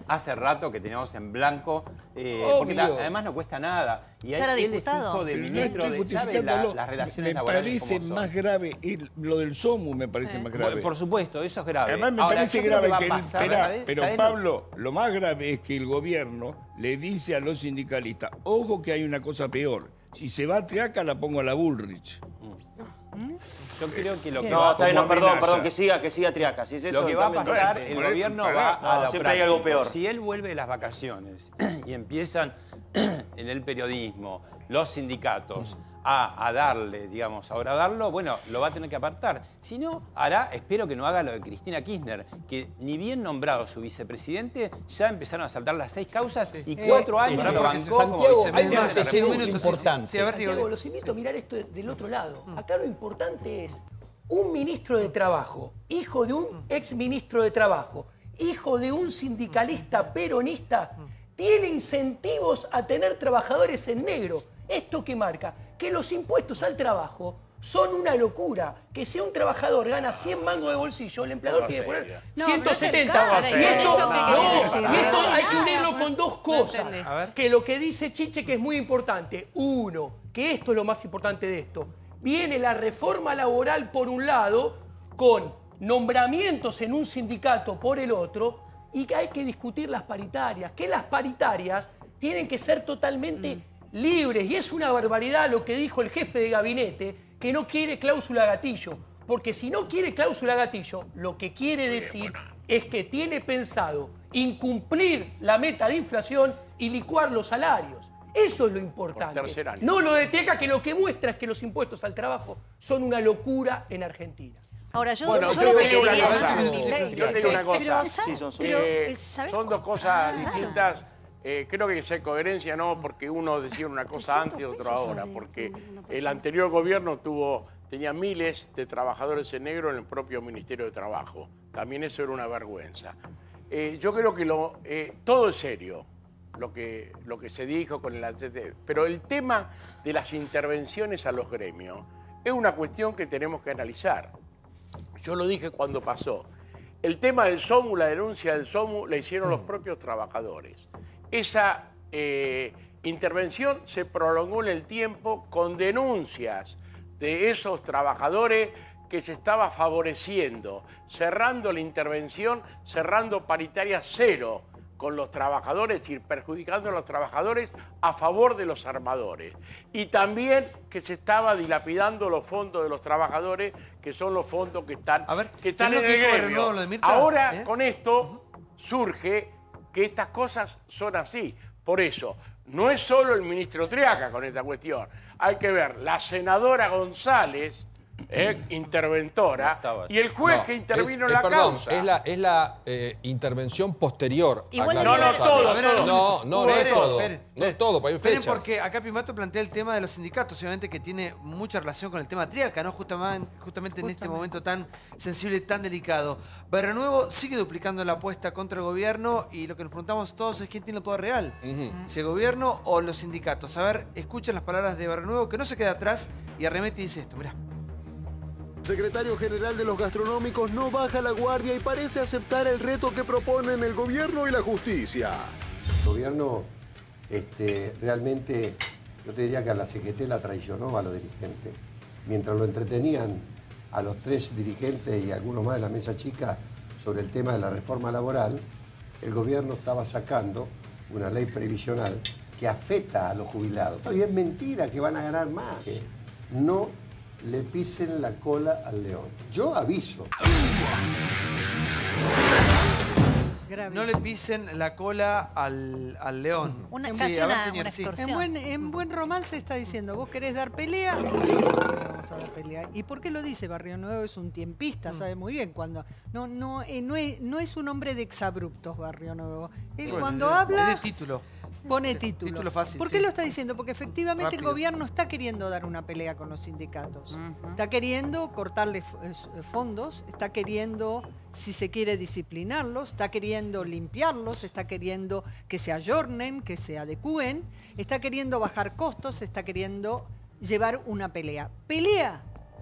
hace rato que teníamos en blanco, porque además no cuesta nada. Y
ya era
él
diputado.
Es hijo de ministro, ¿sabe las relaciones laborales?
Me parece más grave, lo del SOMU me parece más grave.
Por supuesto, eso es grave.
Además me parece grave pero Pablo, lo más grave es que el gobierno le dice a los sindicalistas, ojo que hay una cosa peor, si se va a Triaca la pongo a la Bullrich.
Yo creo que lo que
no, está bien, no, perdón, que siga Triaca. Si es eso,
lo que va a pasar, el gobierno va a lo
siempre hay algo peor.
Si él vuelve de las vacaciones y empiezan en el periodismo, los sindicatos, a darle, digamos, a horadarlo, bueno, lo va a tener que apartar. Si no, espero que no haga lo de Cristina Kirchner, que ni bien nombrado su vicepresidente, ya empezaron a saltar las 6 causas y 4 años lo bancó.
Santiago, hay un antecedente importante.
Santiago, los invito a mirar esto del otro lado. Acá lo importante es un ministro de Trabajo, hijo de un ex ministro de Trabajo, hijo de un sindicalista peronista, tiene incentivos a tener trabajadores en negro. ¿Esto qué marca? Que los impuestos al trabajo son una locura. Que si un trabajador gana 100 mangos de bolsillo, el empleador tiene que poner 170. Y esto hay que unirlo con dos cosas. Que lo que dice Chiche que es muy importante. Uno, que esto es lo más importante de esto. Viene la reforma laboral por un lado, con nombramientos en un sindicato por el otro, y que hay que discutir las paritarias. Que las paritarias tienen que ser totalmente libres. Y es una barbaridad lo que dijo el jefe de gabinete, que no quiere cláusula gatillo. Porque si no quiere cláusula gatillo, lo que quiere decir es que tiene pensado incumplir la meta de inflación y licuar los salarios. Eso es lo importante. No lo de Triaca, que lo que muestra es que los impuestos al trabajo son una locura en Argentina.
Ahora, yo
te digo una cosa. Son dos cosas distintas. Creo que hay que ser coherencia, no porque uno decía una cosa antes y otro ahora, porque el anterior gobierno tenía miles de trabajadores en negro en el propio Ministerio de Trabajo. También eso era una vergüenza. Yo creo que todo es serio, lo que se dijo con el ATT, pero el tema de las intervenciones a los gremios es una cuestión que tenemos que analizar. Yo lo dije cuando pasó. El tema del SOMU, la denuncia del SOMU, la hicieron los propios trabajadores. Esa intervención se prolongó en el tiempo con denuncias de esos trabajadores que se estaba favoreciendo, cerrando la intervención, cerrando paritaria cero con los trabajadores y perjudicando a los trabajadores a favor de los armadores. Y también que se estaba dilapidando los fondos de los trabajadores, que son los fondos que están en el gremio. Ahora, con esto, surge que estas cosas son así. Por eso, no es solo el ministro Triaca con esta cuestión. Hay que ver, la senadora González interventora, y el juez que intervino en la causa.
Es la intervención posterior.
Igual no es todo.
No es todo. No es todo, porque hay fechas.
Porque acá Pimato plantea el tema de los sindicatos, obviamente que tiene mucha relación con el tema Triaca, ¿no? Justamente en este momento tan sensible y tan delicado. Barrio Nuevo sigue duplicando la apuesta contra el gobierno y lo que nos preguntamos todos es quién tiene el poder real. Si el gobierno o los sindicatos. A ver, escuchen las palabras de Barrio Nuevo, que no se queda atrás y arremete y dice esto, mirá.
El secretario general de los gastronómicos no baja la guardia y parece aceptar el reto que proponen el gobierno y la justicia.
El gobierno realmente, yo te diría que a la CGT la traicionó a los dirigentes. Mientras lo entretenían a los 3 dirigentes y algunos más de la mesa chica sobre el tema de la reforma laboral, el gobierno estaba sacando una ley previsional que afecta a los jubilados. Y es mentira que van a ganar más. No le pisen la cola al león. Yo aviso.
No le pisen la cola al león.
En buen romance está diciendo, vos querés dar pelea, nosotros vamos a dar pelea. ¿Y por qué lo dice? Barrio Nuevo es un tiempista, sabe muy bien cuando. No es un hombre de exabruptos, Barrio Nuevo. Él cuando habla.
Es de título.
Pone título.
Título fácil.
¿Por qué lo está diciendo? Porque efectivamente el gobierno está queriendo dar una pelea con los sindicatos. Está queriendo cortarle fondos, está queriendo, si se quiere, disciplinarlos, está queriendo limpiarlos, está queriendo que se ayornen, que se adecúen, está queriendo bajar costos, está queriendo llevar una pelea. Pelea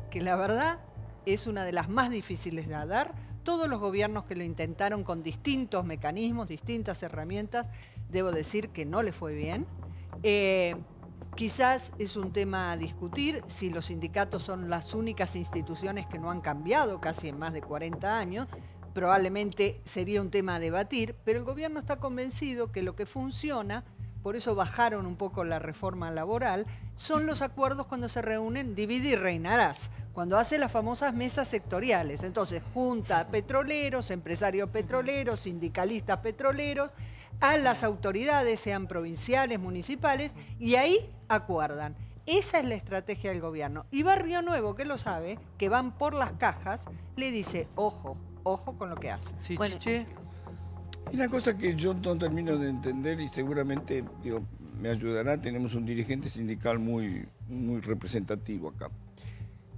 que la verdad es una de las más difíciles de dar. Todos los gobiernos que lo intentaron con distintos mecanismos, distintas herramientas, debo decir que no le fue bien. Quizás es un tema a discutir si los sindicatos son las únicas instituciones que no han cambiado casi en más de 40 años. Probablemente sería un tema a debatir, pero el gobierno está convencido que lo que funciona, por eso bajaron un poco la reforma laboral, son los acuerdos cuando se reúnen, divide y reinarás, cuando hace las famosas mesas sectoriales. Entonces, junta petroleros, empresarios petroleros, sindicalistas petroleros, a las autoridades, sean provinciales, municipales, y ahí acuerdan. Esa es la estrategia del gobierno. Y Barrio Nuevo, que lo sabe, que van por las cajas, le dice, ojo, ojo con lo que hacen.
Sí,
bueno,
Chiche.
Y una cosa que yo no termino de entender y seguramente me ayudará, tenemos un dirigente sindical muy representativo acá.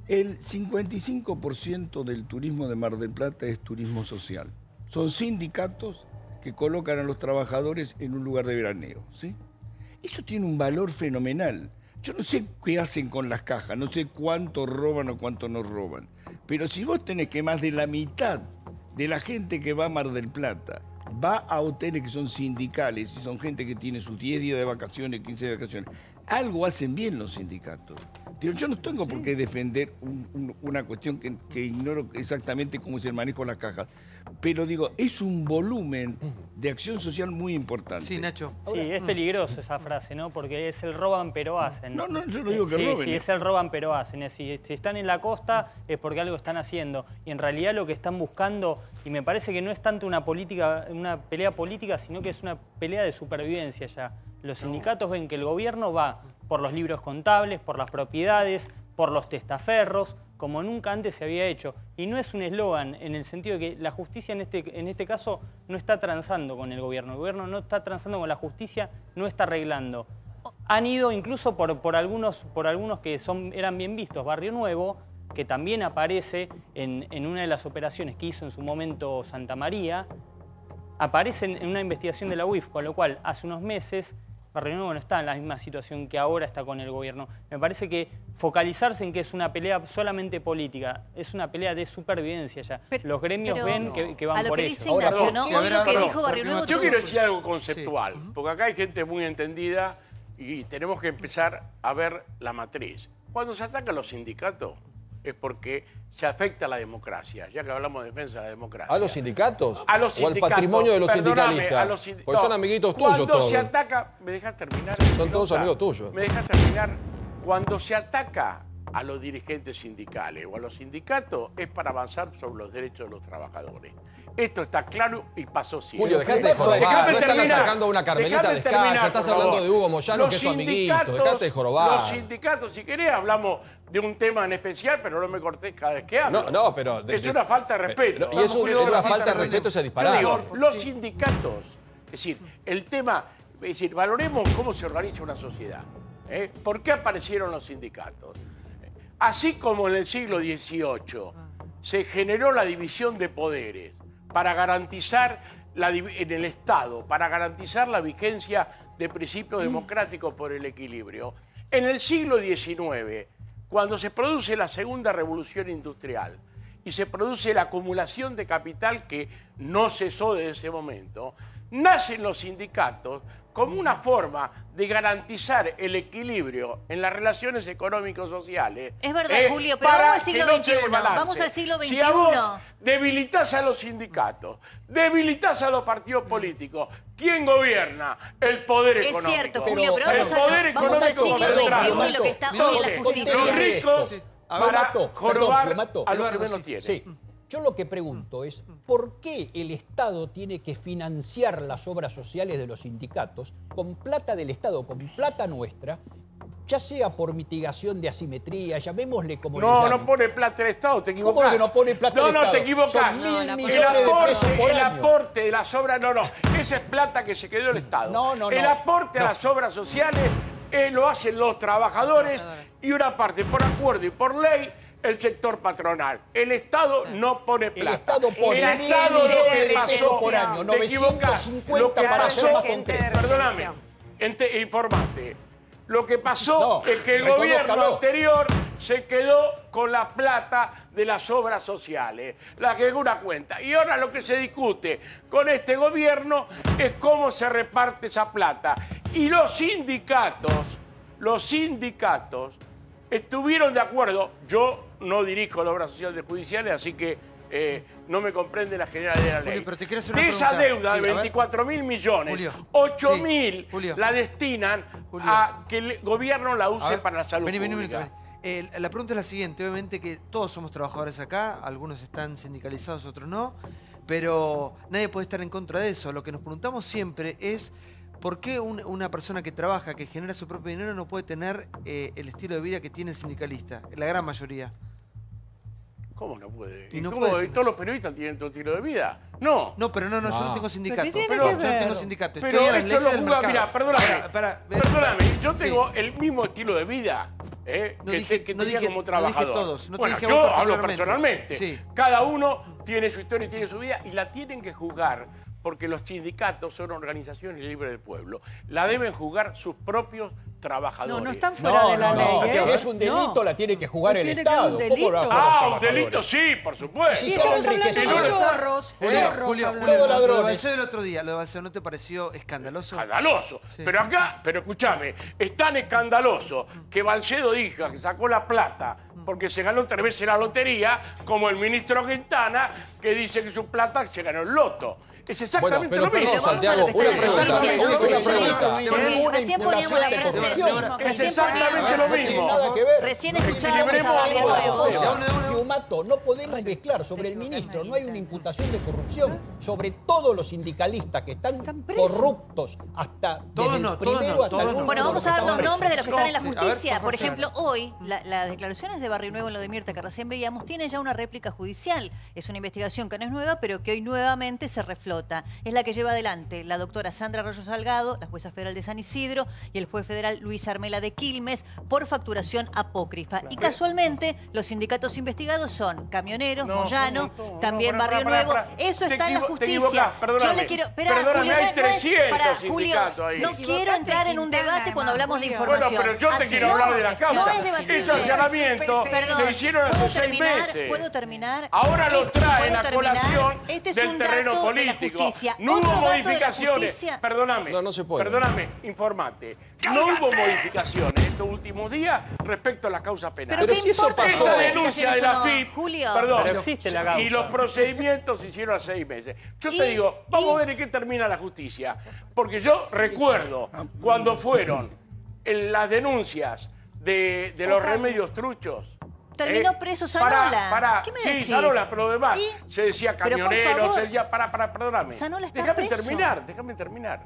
El 55% del turismo de Mar del Plata es turismo social. Son sindicatos que colocan a los trabajadores en un lugar de veraneo, ¿sí? Eso tiene un valor fenomenal. Yo no sé qué hacen con las cajas, no sé cuánto roban o cuánto no roban. Pero si vos tenés que más de la mitad de la gente que va a Mar del Plata va a hoteles que son sindicales y son gente que tiene sus 10 días de vacaciones, 15 días de vacaciones, algo hacen bien los sindicatos. Yo no tengo por qué defender una cuestión que ignoro exactamente cómo es el manejo de las cajas. Pero digo, es un volumen de acción social muy importante.
Sí, Nacho.
Sí, es peligroso esa frase, ¿no? Porque es el roban pero hacen.
No, yo no digo que roben.
Sí, es el roban pero hacen. Si están en la costa es porque algo están haciendo. Y en realidad lo que están buscando, y me parece que no es tanto una pelea política, sino que es una pelea de supervivencia ya. Los sindicatos ven que el gobierno va por los libros contables, por las propiedades, por los testaferros, como nunca antes se había hecho. Y no es un eslogan en el sentido de que la justicia en este caso no está transando con el gobierno no está transando con la justicia, no está arreglando. Han ido incluso por algunos que eran bien vistos. Barrio Nuevo, que también aparece en una de las operaciones que hizo en su momento Santa María, aparece en una investigación de la UIF, con lo cual hace unos meses Barrio Nuevo no está en la misma situación que ahora está con el gobierno. Me parece que focalizarse en que es una pelea solamente política, es una pelea de supervivencia ya. Los gremios ven que van por eso.
Yo quiero decir algo conceptual, porque acá hay gente muy entendida y tenemos que empezar a ver la matriz. Cuando se atacan los sindicatos es porque se afecta a la democracia, ya que hablamos de defensa de la democracia.
¿A los sindicatos?
A los sindicatos.
¿O al patrimonio de los sindicalistas? Porque son amiguitos tuyos todos.
Cuando se ataca... ¿Me dejas terminar?
Son todos amigos tuyos.
¿Me dejas terminar? Cuando se ataca a los dirigentes sindicales o a los sindicatos es para avanzar sobre los derechos de los trabajadores. Esto está claro y pasó siempre.
Julio, dejate de jorobar, no estás atacando a una Carmelita descalza, estás hablando de Hugo Moyano, que es su amiguito, dejate de jorobar.
Los sindicatos, si querés, hablamos de un tema en especial, pero no me cortés cada vez que hablo.
No, pero...
Es una falta de respeto.
Y es una falta de respeto ese disparate.
Yo digo, los sindicatos, es decir, el tema, es decir, valoremos cómo se organiza una sociedad. ¿Por qué aparecieron los sindicatos? Así como en el siglo XVIII se generó la división de poderes para garantizar en el Estado, para garantizar la vigencia de principios democráticos por el equilibrio. En el siglo XIX, cuando se produce la segunda revolución industrial y se produce la acumulación de capital que no cesó desde ese momento, nacen los sindicatos como una forma de garantizar el equilibrio en las relaciones económico-sociales.
Es verdad, Julio, pero vamos al siglo XXI. Vamos al siglo XXI.
Si a vos debilitás a los sindicatos, debilitás a los partidos políticos, ¿quién gobierna? El poder económico.
Es cierto, Julio, pero
el poder económico central.
Lo que está hoy en la justicia.
Los ricos para jorobar a los que menos tienen.
Sí. Yo lo que pregunto es, ¿por qué el Estado tiene que financiar las obras sociales de los sindicatos con plata del Estado, con plata nuestra, ya sea por mitigación de asimetría, llamémosle como le llamen?
No pone plata el Estado, te equivocás.
¿Cómo que no pone plata el Estado?
No, te equivocás.
Son 1.000 millones de pesos por
el
año.
aporte de las obras, no. Esa es plata que se quedó el Estado. El aporte a las obras sociales lo hacen los trabajadores y una parte por acuerdo y por ley el sector patronal. El Estado no pone plata.
El Estado pone
el Estado lo que pasó
por año,
te equivocás.
950
Lo que
para ser
pasó,
más concreto.
perdóname, informate. Lo que pasó es que el
reconózcalo.
gobierno anterior se quedó con la plata de las obras sociales, la que es una cuenta. Y ahora lo que se discute con este gobierno es cómo se reparte esa plata. Y los sindicatos estuvieron de acuerdo. Yo no dirijo la obra social de judiciales, así que no me comprende la generalidad de la ley.
Pero te quiero hacer una
de esa
pregunta.
deuda de 24.000 millones, 8.000 la destinan a que el gobierno la use para la salud pública.
La pregunta es la siguiente. Obviamente que todos somos trabajadores acá, algunos están sindicalizados, otros no, pero nadie puede estar en contra de eso. Lo que nos preguntamos siempre es ¿por qué una persona que trabaja, que genera su propio dinero, no puede tener el estilo de vida que tiene el sindicalista? La gran mayoría.
¿Cómo no puede?
Y no
¿Cómo?
puede.
¿Y todos los periodistas tienen tu estilo de vida? No.
No, pero no, yo no tengo sindicato.
Pero
yo no tengo sindicato.
Pero
Estoy a las
esto
leyes
lo
del
juzga,
mercado.
mirá, perdóname, yo
Sí.
tengo el mismo estilo de vida
No
que
dije-
tenía
no dije-
como
no
trabajador.
dije todos, no te
bueno,
dije a
yo
vos
hablo
particularmente.
personalmente.
Sí.
Cada uno tiene su historia y tiene su vida y la tienen que juzgar porque los sindicatos son organizaciones libres del pueblo. La deben juzgar sus propios trabajadores.
No están fuera de la ley.
Si es un delito, la tiene que jugar el
tiene que
Estado.
haber un
¿Cómo lo
delito.
va a jugar
Ah,
los
un delito,
trabajadores?
sí, por supuesto.
Y si se han enriquecido.
Chorros.
Julio,
Todos
lo de
ladrones.
Balceo del otro día, lo de Balceo, ¿no te pareció escandaloso?
Escandaloso.
Sí.
Pero acá, escúchame, es tan escandaloso que Balcedo dijo que sacó la plata porque se ganó 3 veces la lotería, como el ministro Quintana, que dice que su plata se ganó el loto. Es exactamente
Bueno,
lo
pero
mismo.
perdón, Santiago, una pregunta.
Recién poníamos la frase.
Es exactamente lo mismo.
Nada que ver.
Recién escuchábamos a Barrio Nuevo.
Piumato, no podemos mezclar sobre el ministro, no hay una imputación de corrupción, sobre todos los sindicalistas que están corruptos hasta desde el primero hasta el último.
Bueno, vamos a dar los nombres de los que están en la
Sí, a ver,
justicia.
por
Por
favor.
ejemplo, hoy, las declaraciones de Barrio Nuevo en lo de Mirta que recién veíamos, tienen ya una réplica judicial. Es una investigación que no es nueva, pero que hoy nuevamente se reflota. Es la que lleva adelante la doctora Sandra Arroyo Salgado, la jueza federal de San Isidro, y el juez federal Luis Armela de Quilmes, por facturación apócrifa. Y casualmente, los sindicatos investigados son Camioneros, Moyano, también Barrio Nuevo. Eso está en la justicia. Yo le quiero...
Perdóname, hay 300
Julio,
sindicatos ahí.
no quiero entrar en un debate cuando hablamos de información.
Bueno, pero yo te
Así
quiero
no,
hablar de la
no
causa.
es debatible.
Esos allanamientos
Perdón,
se hicieron hace
¿puedo
6
terminar?
meses.
¿Puedo terminar?
Ahora lo traen
¿Puedo
a
terminar?
colación
Este es
del
un
terreno
dato de la
político.
justicia.
No hubo
Otro dato de la
modificaciones.
justicia.
Perdóname.
No se puede.
Perdóname, informate. No hubo modificaciones estos últimos días respecto a la causa penal.
Pero si eso pasó.
Esa denuncia de la FIP,
Julio.
perdón,
Pero existe la causa.
y los procedimientos se hicieron a 6 meses. Yo te digo, vamos a ver en qué termina la justicia. Porque yo recuerdo cuando fueron las denuncias de los remedios truchos.
Terminó preso Zanola. ¿Qué me
sí,
decís?
Zanola, pero además se decía camionero, se decía, perdóname.
Zanola está
déjame
preso.
terminar.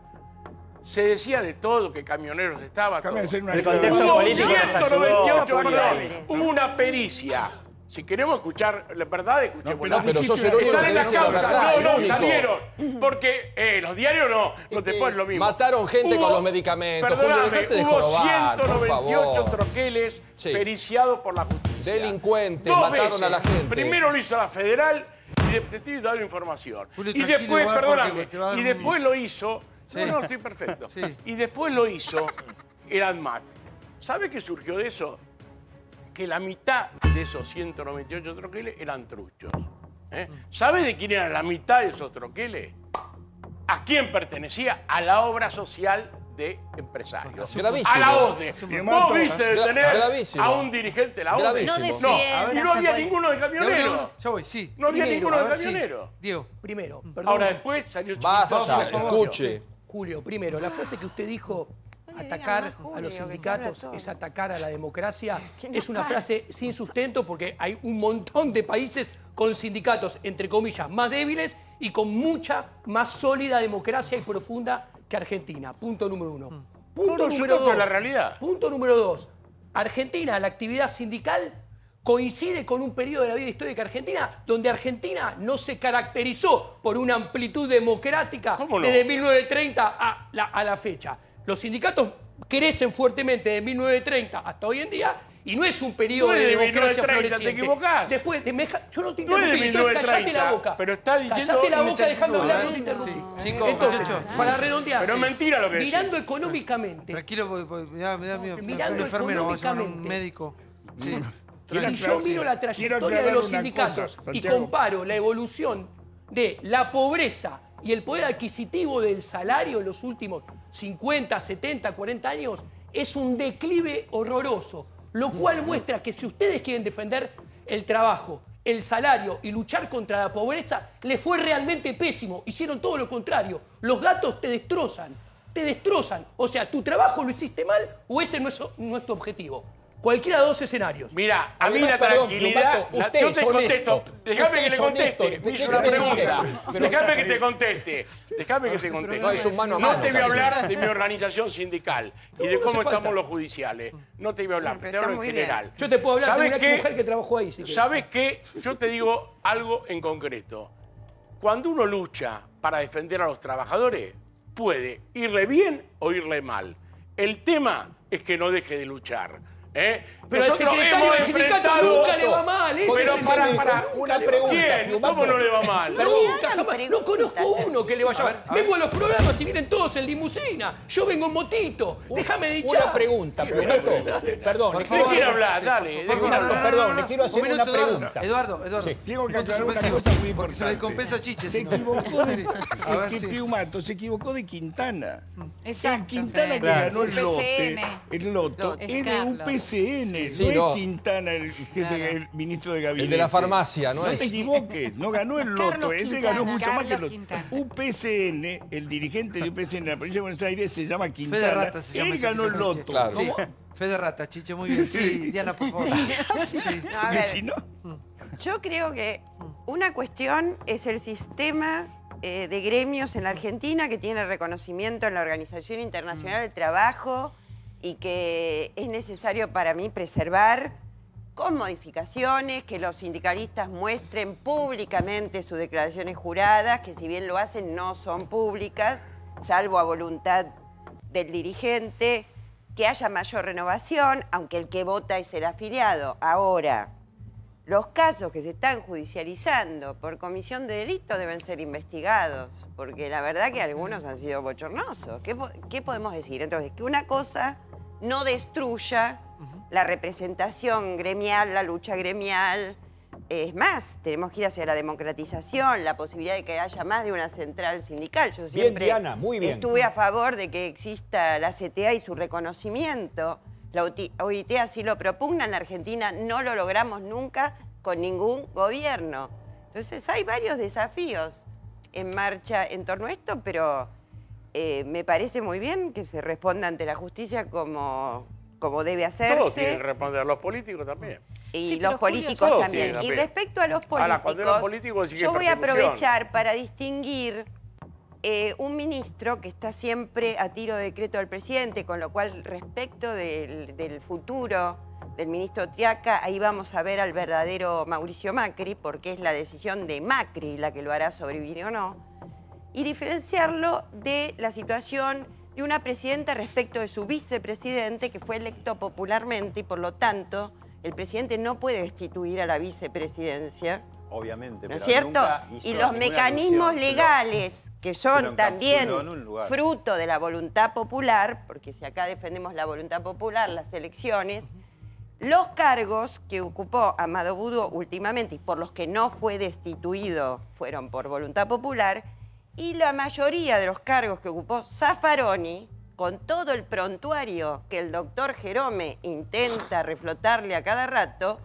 Se decía de todo, que camioneros estaba todo. El contexto político nos ayudó. Hubo una pericia. Si queremos escuchar la verdad, escuchemos la
pero sos el único que dice la verdad.
No, salieron. Porque los diarios no te ponen lo mismo.
Mataron gente con los medicamentos.
Perdóname,
Julio, dejate de
hubo
jorobar,
198 troqueles periciados por la justicia.
Delincuentes,
Dos
mataron
veces.
a la gente.
Primero lo hizo la federal y te estoy dando información.
Julio,
Y
tranquilo,
después,
igual,
perdóname,
porque te va a dar
y
un-
después lo hizo...
Sí.
No, estoy perfecto.
Sí.
Y después lo hizo el ANMAT. ¿Sabe qué surgió de eso? Que la mitad de esos 198 troqueles eran truchos. ¿Sabe de quién eran la mitad de esos troqueles? ¿A quién pertenecía? A la obra social de empresarios.
Gravísimo.
A la OSDE. ¿Vos viste detener
Gravísimo.
a un dirigente de la OSDE?
Gravísimo.
No había ninguno de camionero.
Ya voy, sí.
No había
Primero,
ninguno
a
de
ver, sí.
camionero.
Diego.
Primero, perdón.
Ahora después salió
Basta, escuche.
Julio, primero, la frase que usted dijo, atacar a los sindicatos es atacar a la democracia, es una frase sin sustento porque hay un montón de países con sindicatos, entre comillas, más débiles y con mucha más sólida democracia y profunda que Argentina. Punto número uno. Punto número dos.
la realidad.
Punto número dos. Argentina, la actividad sindical coincide con un periodo de la vida histórica argentina donde Argentina no se caracterizó por una amplitud democrática desde 1930 a la fecha. Los sindicatos crecen fuertemente de 1930 hasta hoy en día y no es un periodo de democracia
1930,
floreciente.
te equivocás.
Después, yo no te
No es de
interrumpí, entonces callate
1930,
la boca.
pero está diciendo
Callate la boca,
inexactitud,
déjame hablar,
¿eh?
no te interrumpí.
Sí. Chicos,
Entonces,
muchachos.
para redondear,
Pero es mentira lo que decís.
mirando económicamente,
Tranquilo, porque me da miedo.
mirando
Un enfermero, vamos a llamar a un
económicamente.
médico. Sí.
si yo miro la trayectoria de los sindicatos y comparo la evolución de la pobreza y el poder adquisitivo del salario en los últimos 50, 70, 40 años, es un declive horroroso. Lo cual muestra que si ustedes quieren defender el trabajo, el salario y luchar contra la pobreza, les fue realmente pésimo. Hicieron todo lo contrario. Los datos te destrozan. Te destrozan. O sea, tu trabajo lo hiciste mal o ese no es nuestro objetivo. Cualquiera de dos escenarios.
Mira, a mí
Además,
la
perdón,
tranquilidad...
Lupato, usted
yo te
es
contesto.
honesto.
Déjame
Usted
que le
es honesto.
conteste. Me hizo
Déjame
una
decir
pregunta.
esto.
Déjame que te conteste. Déjame que te conteste.
No, es un mano a
No
mano,
te voy a
casi.
hablar de mi organización sindical y de
No
cómo
hace falta.
estamos los judiciales. No te voy a hablar, te hablo en general.
Yo te puedo hablar de
¿Sabes
una
qué?
exmujer que trabajó ahí. Si querés.
¿Sabes qué? Yo te digo algo en concreto. Cuando uno lucha para defender a los trabajadores, puede irle bien o irle mal. El tema es que no deje de luchar.
Pero al secretario del sindicato nunca le va mal. Ese
Pero
es el
para,
tema.
una pregunta. ¿Quién? ¿Cómo no le va mal?
Nunca, jamás. No conozco uno que le vaya mal. Vengo a los programas y vienen todos en limusina. Yo vengo en motito. Déjame dichar.
Una pregunta, Piumato. Perdón.
¿De qué quiere hablar? Dale.
Perdón, le quiero hacer una pregunta.
Eduardo.
Sí.
Tengo que
Punto
aclarar una
suspensivo,
cosa muy
porque se
importante.
le descompensa Chiche.
Se
si no.
equivocó de,
A ver,
que
sí.
Piumato se equivocó de Quintana.
Exacto.
El Quintana que
Claro.
ganó el lote,
PCN.
el loto,
Es
es de un
Carlos.
PCN,
Sí,
no
no.
es Quintana el jefe, el ministro de gabinete.
El de la farmacia, ¿no es?
te equivoques, no ganó el loto,
Carlos
ese
Quintana.
ganó mucho más que el
Carlos
loto.
Quintana.
Un PCN, el dirigente de un PCN en la provincia de Buenos Aires se llama
Fede
Quintana,
Rata se llama
él
ese
ganó el
Chiche.
loto.
Claro.
Sí.
¿Cómo?
Fede Rata, Chiche, muy bien. Sí, Diana, por favor. Sí.
No, a
Porque
ver,
si no,
yo creo que una cuestión es el sistema de gremios en la Argentina que tiene reconocimiento en la Organización Internacional del Trabajo y que es necesario para mí preservar con modificaciones, que los sindicalistas muestren públicamente sus declaraciones juradas, que si bien lo hacen no son públicas, salvo a voluntad del dirigente, que haya mayor renovación, aunque el que vota es el afiliado. Ahora, los casos que se están judicializando por comisión de delito deben ser investigados, porque la verdad que algunos han sido bochornosos. ¿Qué podemos decir? Entonces, que una cosa no destruya la representación gremial, la lucha gremial. Es más, tenemos que ir hacia la democratización, la posibilidad de que haya más de una central sindical. Yo siempre
Diana, muy bien.
estuve a favor de que exista la CTA y su reconocimiento. La OIT así lo propugna. En la Argentina no lo logramos nunca con ningún gobierno. Entonces hay varios desafíos en marcha en torno a esto, pero me parece muy bien que se responda ante la justicia como como debe hacerse.
Todos tienen que responder, los políticos también.
Y
Sí,
los
pero
políticos
Julio,
también.
todos
Y
tienen
respecto a los
Ahora, cuando eran
políticos,
políticos, sí que
yo voy a
persecución.
aprovechar para distinguir un ministro que está siempre a tiro de decreto del presidente, con lo cual respecto del futuro del ministro Triaca, ahí vamos a ver al verdadero Mauricio Macri, porque es la decisión de Macri la que lo hará sobrevivir o no, y diferenciarlo de la situación de una presidenta respecto de su vicepresidente, que fue electo popularmente y por lo tanto el presidente no puede destituir a la vicepresidencia.
Obviamente,
¿No es
pero
cierto?
nunca hizo
Y los
ninguna
mecanismos
alusión,
legales, que
se lo
son también
encapsuló en un lugar.
fruto de la voluntad popular, porque si acá defendemos la voluntad popular, las elecciones, los cargos que ocupó Amado Budo últimamente y por los que no fue destituido fueron por voluntad popular, y la mayoría de los cargos que ocupó Zaffaroni, con todo el prontuario que el doctor Jerome intenta reflotarle a cada rato,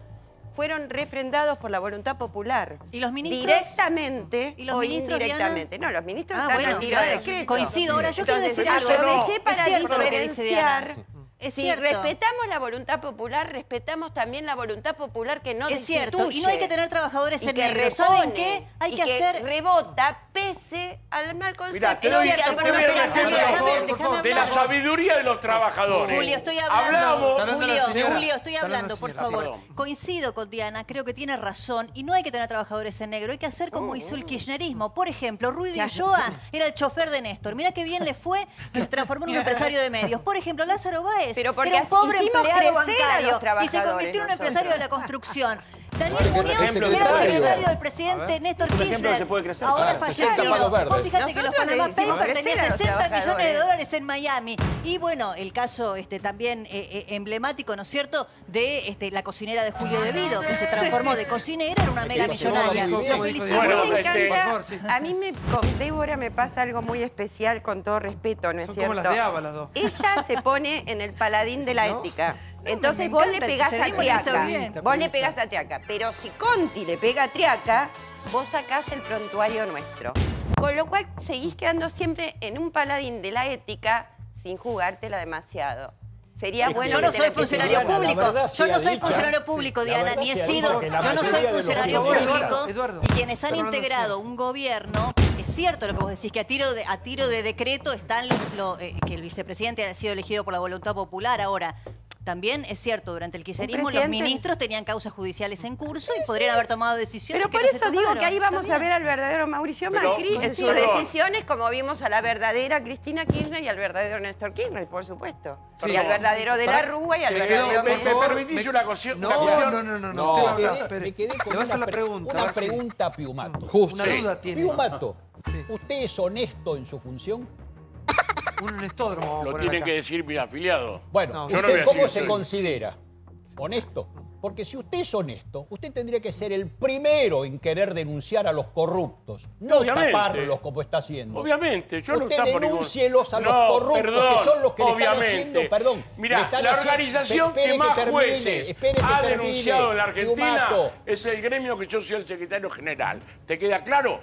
fueron refrendados por la voluntad popular.
¿Y los ministros?
Directamente
¿Y los
o
ministros,
indirectamente.
Diana?
No, los ministros
Ah,
están
bueno,
a tiro de
claro,
decreto.
coincido. Ahora, yo quiero decir algo.
Aproveché para
Es cierto lo que dice Diana.
diferenciar.
Es
Si
cierto.
respetamos la voluntad popular, respetamos también la voluntad popular que no
Es cierto,
destituye.
y no hay que tener trabajadores
y
en
que
negro.
repone,
¿Saben qué? Hay
y
que hacer...
rebota pese al mal concepto.
Mirá, te doy
y al
te doy el ejemplo
déjame
de la
hablar.
sabiduría de los trabajadores.
Julio, estoy hablando.
Hablamos...
Julio, estoy hablando, por favor.
Perdón.
Coincido con Diana, creo que tiene razón y no hay que tener trabajadores en negro, hay que hacer como hizo el kirchnerismo. Por ejemplo, Rudy Ulloa era el chofer de Néstor. Mirá qué bien le fue que se transformó en un empresario de medios. Por ejemplo, Lázaro Báez
Pero porque
era un pobre
hicimos
empleado
crecer a los
bancario y se
trabajadores
convirtió en un
nosotros.
empresario de la construcción. Daniel
Ejemplo,
Muñoz
ejemplo,
era
ejemplo.
secretario del presidente Néstor
Un ejemplo
Kirchner.
que se puede crecer.
Ahora
Ah, 60
fallecido.
palos verdes.
Vos fíjate que los
Nosotros
Panama
le hicimos
Papers
crecer
tenían
a los
60 millones de
trabajadores.
dólares en Miami. Y bueno, el caso también emblemático, ¿no es cierto?, de la cocinera de Julio De Vido, que se transformó de cocinera, era una mega millonaria.
muy bien.
La felicito.
Bueno,
me encanta,
por favor, sí.
a mí con Débora me pasa algo muy especial, con todo respeto, ¿no es
Son
cierto?
como las de Ava, las dos.
Ella se pone en el paladín de la ética. Entonces
me
vos le
encanta el
pegás a
kirchnerismo y eso
Triaca.
bien.
Vos le pegás a Triaca. Pero si Conti le pega a Triaca, vos sacás el prontuario nuestro. Con lo cual seguís quedando siempre en un paladín de la ética sin jugártela demasiado. Sería bueno
Yo no
que
soy
te lo
funcionario
Diana, la
público.
verdad
Yo no
sea
soy
dicha,
funcionario público,
la
Diana,
verdad
ni he
sea
sido.
dicha, que la
Yo no soy
mayoría de los
funcionario
gobiernos-
público.
Eduardo,
Y quienes han
está hablando
integrado
serio.
un gobierno, es cierto lo que vos decís, que a tiro de decreto están que el vicepresidente ha sido elegido por la voluntad popular. Ahora, también es cierto, durante el kirchnerismo los
presidente-
ministros tenían causas judiciales en curso y podrían haber tomado decisiones.
Pero por
que no se
eso digo
tomaron.
que ahí vamos
Está
a
bien.
ver al verdadero Mauricio
Pero-
Macri en sus
Perdón.
decisiones, como vimos a la verdadera Cristina Kirchner y al verdadero Néstor Kirchner, por supuesto.
Sí.
Y al verdadero de la Rúa y al
Me
verdadero...
quedo-
¿Me
favor,
permitís
me-
una cuestión?
No,
una cuestión?
no.
No,
Usted va a
me
hablar, espere.
Me quedé con
Le voy a hacer la
una
pregunta. a
Una
ver si-
pregunta a Piumato.
Una
Sí.
duda tiene.
Piumato,
Sí.
¿usted es honesto en su función?
Un honestódromo vamos a
Lo
poner
tienen
acá.
que decir mis afiliados.
Bueno,
No,
yo no
¿usted
voy a
cómo
decir
se
soy-
considera? ¿Honesto? Porque si usted es honesto, usted tendría que ser el primero en querer denunciar a los corruptos, no
Obviamente.
taparlos como está haciendo.
Obviamente, yo no
Usted
tapo ningún-
denúncielos a los
No,
corruptos,
perdón,
que son los que le están
obviamente.
haciendo, perdón.
Mirá,
le están
la
haciendo-
organización
espere
que más
termine,
jueces
espere que
ha
termine,
denunciado en la Argentina
Piumato.
es el gremio que yo soy el secretario general. ¿Te queda claro?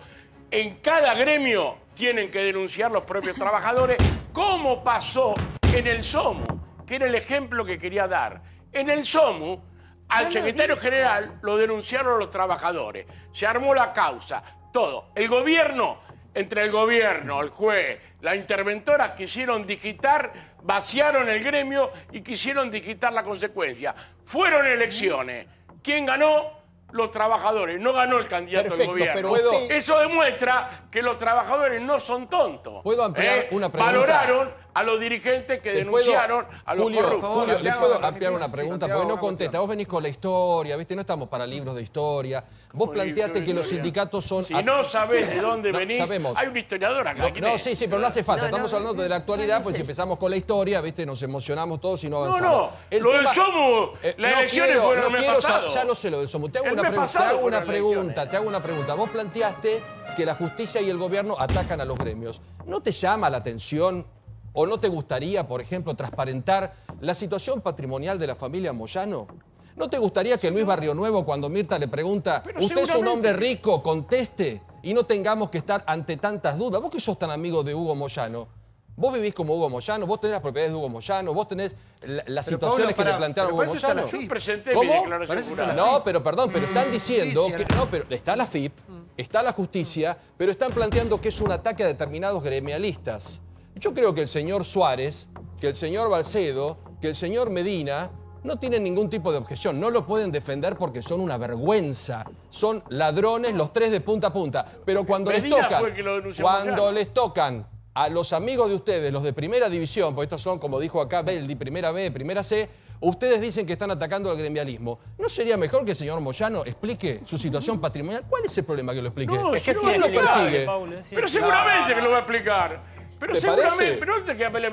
En cada gremio tienen que denunciar los propios trabajadores, como pasó en el SOMU, que era el ejemplo que quería dar. En el SOMU, al secretario general lo denunciaron los trabajadores. Se armó la causa, todo. El gobierno, entre el gobierno, el juez, la interventora, quisieron digitar, vaciaron el gremio y quisieron digitar la consecuencia. Fueron elecciones. ¿Quién ganó? Los trabajadores. No ganó el candidato
Perfecto,
del gobierno.
pero usted-
Eso demuestra que los trabajadores no son tontos.
¿Puedo ampliar una pregunta?
Valoraron a los dirigentes que
¿Te puedo-
denunciaron a los
Julio,
corruptos.
Julio, ¿les
Santiago,
puedo
no sé
ampliar
qué
una
es.
pregunta?
Santiago,
Porque no
una
contesta. Vos venís con la historia, ¿viste? No estamos para libros de historia. Vos planteaste que los sindicatos son...
Si no sabés de dónde
No,
venís,
sabemos.
hay un historiador acá. ¿quién
No,
es?
sí, pero no hace falta.
No,
Estamos
no,
hablando de la actualidad, pues si empezamos con la historia, ¿viste? Nos emocionamos todos y no
No,
avanzamos.
no, lo del SOMU, las elecciones fueron el mes pasado.
Ya lo sé lo del SOMU. Te hago
El
una,
mes
pregunta,
pasado
te hago una
fueron las
pregunta, te hago una pregunta. Vos planteaste que la justicia y el gobierno atacan a los gremios. ¿No te llama la atención o no te gustaría, por ejemplo, transparentar la situación patrimonial de la familia Moyano? ¿No te gustaría que Luis Barrio Nuevo, cuando Mirta le pregunta,
Pero
¿usted es un
seguramente.
hombre rico? Conteste y no tengamos que estar ante tantas dudas. Vos que sos tan amigo de Hugo Moyano, Vos vivís como Hugo Moyano, vos tenés las propiedades de Hugo Moyano, vos tenés las situaciones
Pablo,
que le plantearon a Hugo Moyano.
Yo presenté mi declaración jurada.
No, pero perdón, pero están diciendo que no, pero está la FIP, está la justicia, pero están planteando que es un ataque a determinados gremialistas. Yo creo que el señor Suárez, que el señor Balcedo, que el señor Medina no tienen ningún tipo de objeción, no lo pueden defender porque son una vergüenza, son ladrones los tres de punta a punta, pero cuando les tocan a los amigos de ustedes, los de primera división, porque estos son, como dijo acá Beldi, primera B, primera C, ustedes dicen que están atacando al gremialismo. ¿No sería mejor que el señor Moyano explique su situación patrimonial? ¿Cuál es el problema que lo explique?
No,
es que ¿quién lo persigue?
Pero seguramente que lo va a explicar. Pero seguramente, pero no te queda pelea,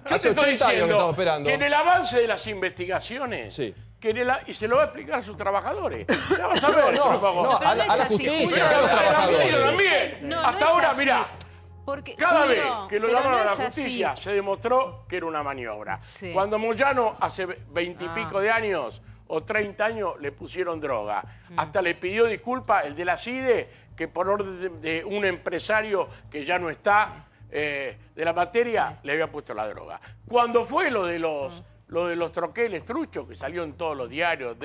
yo te estoy diciendo que en el avance de las investigaciones, y se lo va a explicar a sus trabajadores. Ya vas a ver.
A la justicia, a los trabajadores.
También. Hasta ahora, mirá. Cada vez que lo llamaron a la justicia se demostró que era una maniobra. Cuando Moyano hace 20 y pico de años o 30 años le pusieron droga. Hasta le pidió disculpas el de la CIDE, que por orden de un empresario que ya no está de la materia le había puesto la droga. Cuando fue lo de los troqueles truchos, que salió en todos los diarios,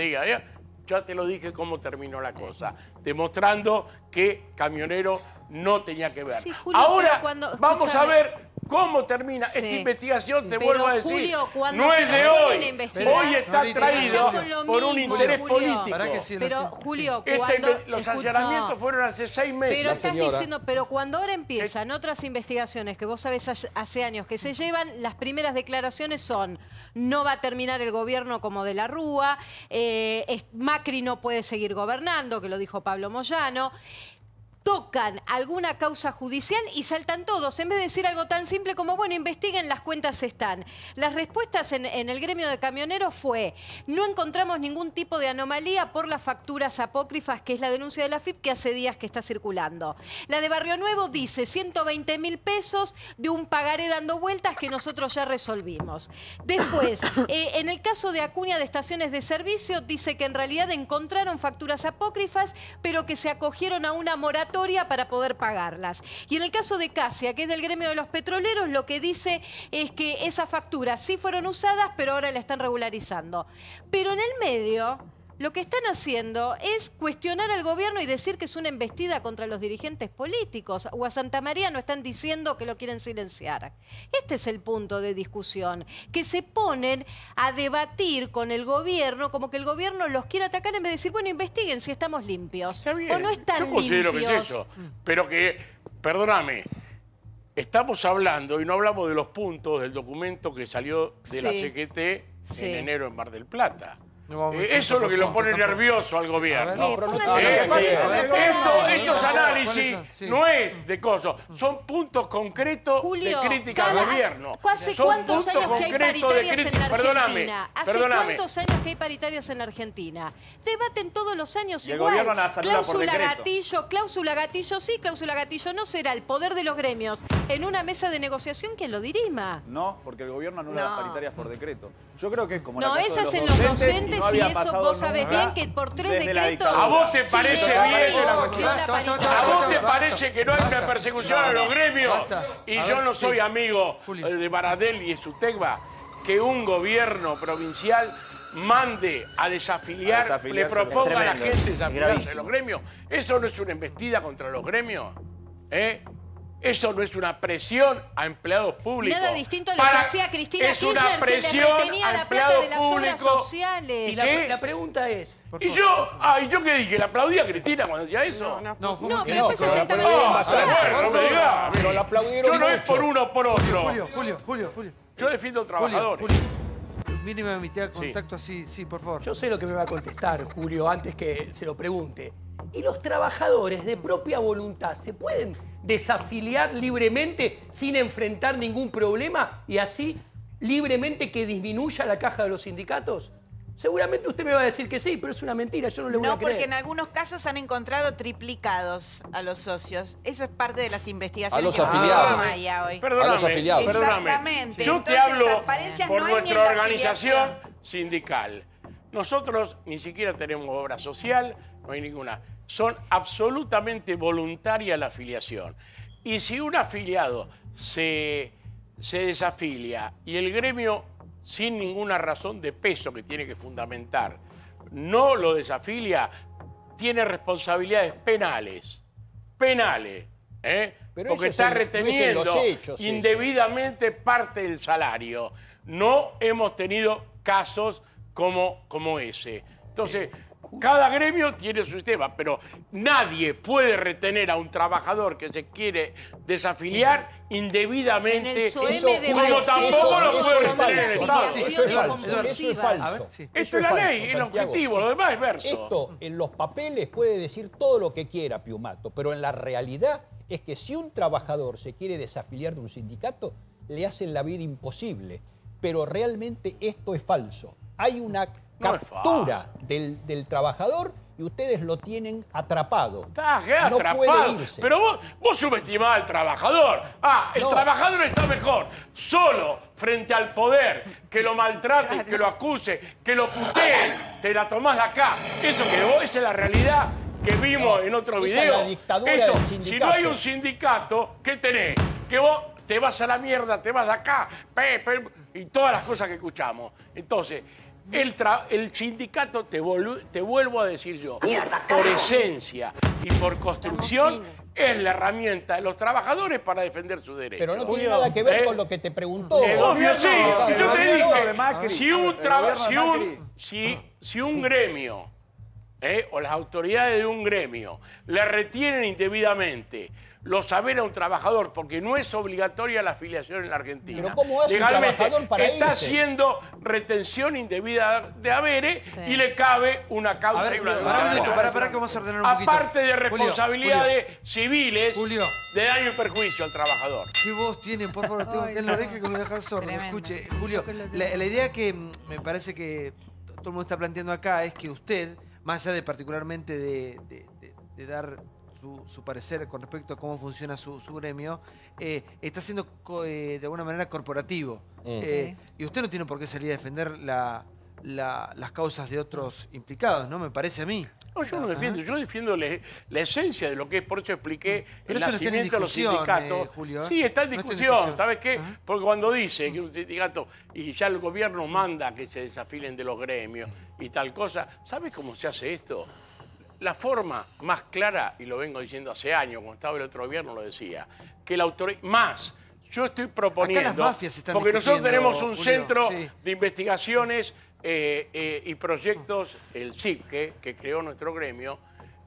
ya te lo dije cómo terminó la cosa, demostrando que Camionero no tenía que ver.
Sí, Julio, ahora
vamos a ver cómo termina esta investigación, te vuelvo a decir.
Julio,
no es de hoy. Hoy está traído por un interés político.
Pero, Julio,
los allanamientos fueron hace 6 meses.
Pero estás diciendo, pero cuando ahora empiezan otras investigaciones que vos sabés hace años que se llevan, las primeras declaraciones son: no va a terminar el gobierno como de la Rúa, Macri no puede seguir gobernando, que lo dijo Pablo Moyano. Tocan alguna causa judicial y saltan todos, en vez de decir algo tan simple como, bueno, investiguen, las cuentas están. Las respuestas en el gremio de camioneros fue: no encontramos ningún tipo de anomalía por las facturas apócrifas, que es la denuncia de la FIP que hace días que está circulando. La de Barrio Nuevo dice 120.000 pesos de un pagaré dando vueltas que nosotros ya resolvimos. Después, en el caso de Acuña de Estaciones de Servicio, dice que en realidad encontraron facturas apócrifas, pero que se acogieron a una moratoria para poder pagarlas. Y en el caso de Casia, que es del gremio de los petroleros, lo que dice es que esas facturas sí fueron usadas, pero ahora la están regularizando. Pero en el medio, lo que están haciendo es cuestionar al gobierno y decir que es una embestida contra los dirigentes políticos. O a Santamaría no están diciendo que lo quieren silenciar. Este es el punto de discusión, que se ponen a debatir con el gobierno como que el gobierno los quiere atacar en vez de decir, bueno, investiguen si estamos limpios. O no están
Yo considero
limpios.
Que es eso, pero que, perdóname, estamos hablando y no hablamos de los puntos del documento que salió de la CGT en enero en Mar del Plata. Eso es lo que lo pone nervioso al gobierno. Estos análisis no es de cosas, son puntos concretos de crítica al gobierno.
¿Hace cuántos años que hay paritarias en la Argentina? ¿Hace cuántos años que hay paritarias en la Argentina? Debaten todos los años
y el
igual.
gobierno las anula por decreto.
Cláusula gatillo sí, cláusula gatillo no. Será el poder de los gremios en una mesa de negociación quien lo dirima.
No, porque el gobierno anula las paritarias por decreto. Yo creo que es como
no,
la casa
esas
de
en
los
los
docentes,
docentes
no había
y eso
pasado
vos sabés
nunca
bien que por 3
desde la
decretos...
¿A vos te parece bien?
¿A
vos te parece que no hay una persecución a los gremios? Y yo no soy amigo de Baradel y de Sutegba, que un gobierno provincial mande a desafiliar, le proponga a la gente desafiliarse de los gremios. ¿Eso no es una embestida contra los gremios? Eso no es una presión a empleados públicos.
Nada distinto a lo que hacía Cristina Kirchner, que le retenía la plata de las obras sociales.
Y la pregunta es...
¿Y yo qué dije? ¿Le aplaudí a Cristina cuando decía eso?
No, pero después se senta
no me digas.
Pero la aplaudieron.
Yo no es por uno o por otro.
Julio.
Yo defiendo trabajadores.
Mínima mitad de contacto así, sí, por favor.
Yo sé lo que me va a contestar, Julio, antes que se lo pregunte. ¿Y los trabajadores de propia voluntad se pueden desafiliar libremente sin enfrentar ningún problema y así libremente que disminuya la caja de los sindicatos? Seguramente usted me va a decir que sí, pero es una mentira, yo no le voy a creer.
No, porque en algunos casos han encontrado triplicados a los socios. Eso es parte de las investigaciones.
A los afiliados.
Perdóname,
a los afiliados.
Exactamente.
Yo te hablo por
no
nuestra organización sindical. Nosotros ni siquiera tenemos obra social, no hay ninguna. Son absolutamente voluntaria la afiliación. Y si un afiliado se se desafilia y el gremio, sin ninguna razón de peso que tiene que fundamentar, no lo desafilia, tiene responsabilidades penales. Penales. Porque está reteniendo indebidamente parte del salario. No hemos tenido casos como ese. Entonces, cada gremio tiene su sistema, pero nadie puede retener a un trabajador que se quiere desafiliar indebidamente, como tampoco lo puede retener el Estado.
Eso es falso.
Esto es la ley, el objetivo, lo demás es verso.
Esto en los papeles puede decir todo lo que quiera Piumato, pero en la realidad es que si un trabajador se quiere desafiliar de un sindicato, le hacen la vida imposible. Pero realmente esto es falso. Hay una captura del trabajador y ustedes lo tienen atrapado.
No puede irse. Pero vos subestimás al trabajador. El trabajador está mejor solo frente al poder, que lo maltrate, que lo acuse, que lo putee. Te la tomás de acá. Esa es la realidad que vimos en otro video.
Es la dictadura del sindicato.
Si no hay un sindicato, ¿qué tenés? Que vos te vas a la mierda, te vas de acá, y todas las cosas que escuchamos. Entonces, el sindicato, te vuelvo a decir yo, por esencia y por construcción, es la herramienta de los trabajadores para defender su derecho.
Pero no tiene nada que ver con lo que te preguntó.
Obvio, sí. Yo te dije, si un gremio o las autoridades de un gremio le retienen indebidamente los saberes a un trabajador, porque no es obligatoria la afiliación en la Argentina.
¿Pero cómo hace
legalmente
un trabajador para
está
irse?
haciendo retención indebida de haberes y le cabe una causa y una demanda.
Para que vamos a ordenar un poquito.
Aparte de responsabilidades civiles de daño y perjuicio al trabajador.
¿Qué voz tienen? Por favor, tengo que lo deje que me dejar sordo. Escuche, Julio, la idea que me parece que todo el mundo está planteando acá es que usted, más allá de particularmente de dar su parecer con respecto a cómo funciona su gremio, está siendo de alguna manera corporativo. Y usted no tiene por qué salir a defender las causas de otros implicados, ¿no? Me parece a mí.
No, yo no defiendo, yo defiendo la esencia de lo que es, por eso expliqué el nacimiento de los sindicatos.
Julio,
sí, está en discusión, ¿sabes qué? Porque cuando dice que un sindicato, y ya el gobierno manda que se desafilen de los gremios y tal cosa, ¿sabes cómo se hace esto? La forma más clara, y lo vengo diciendo hace años, cuando estaba el otro gobierno lo decía, que la autoridad... Más, yo estoy proponiendo, porque nosotros tenemos un centro de investigaciones y proyectos, el CIPQUE, que creó nuestro gremio,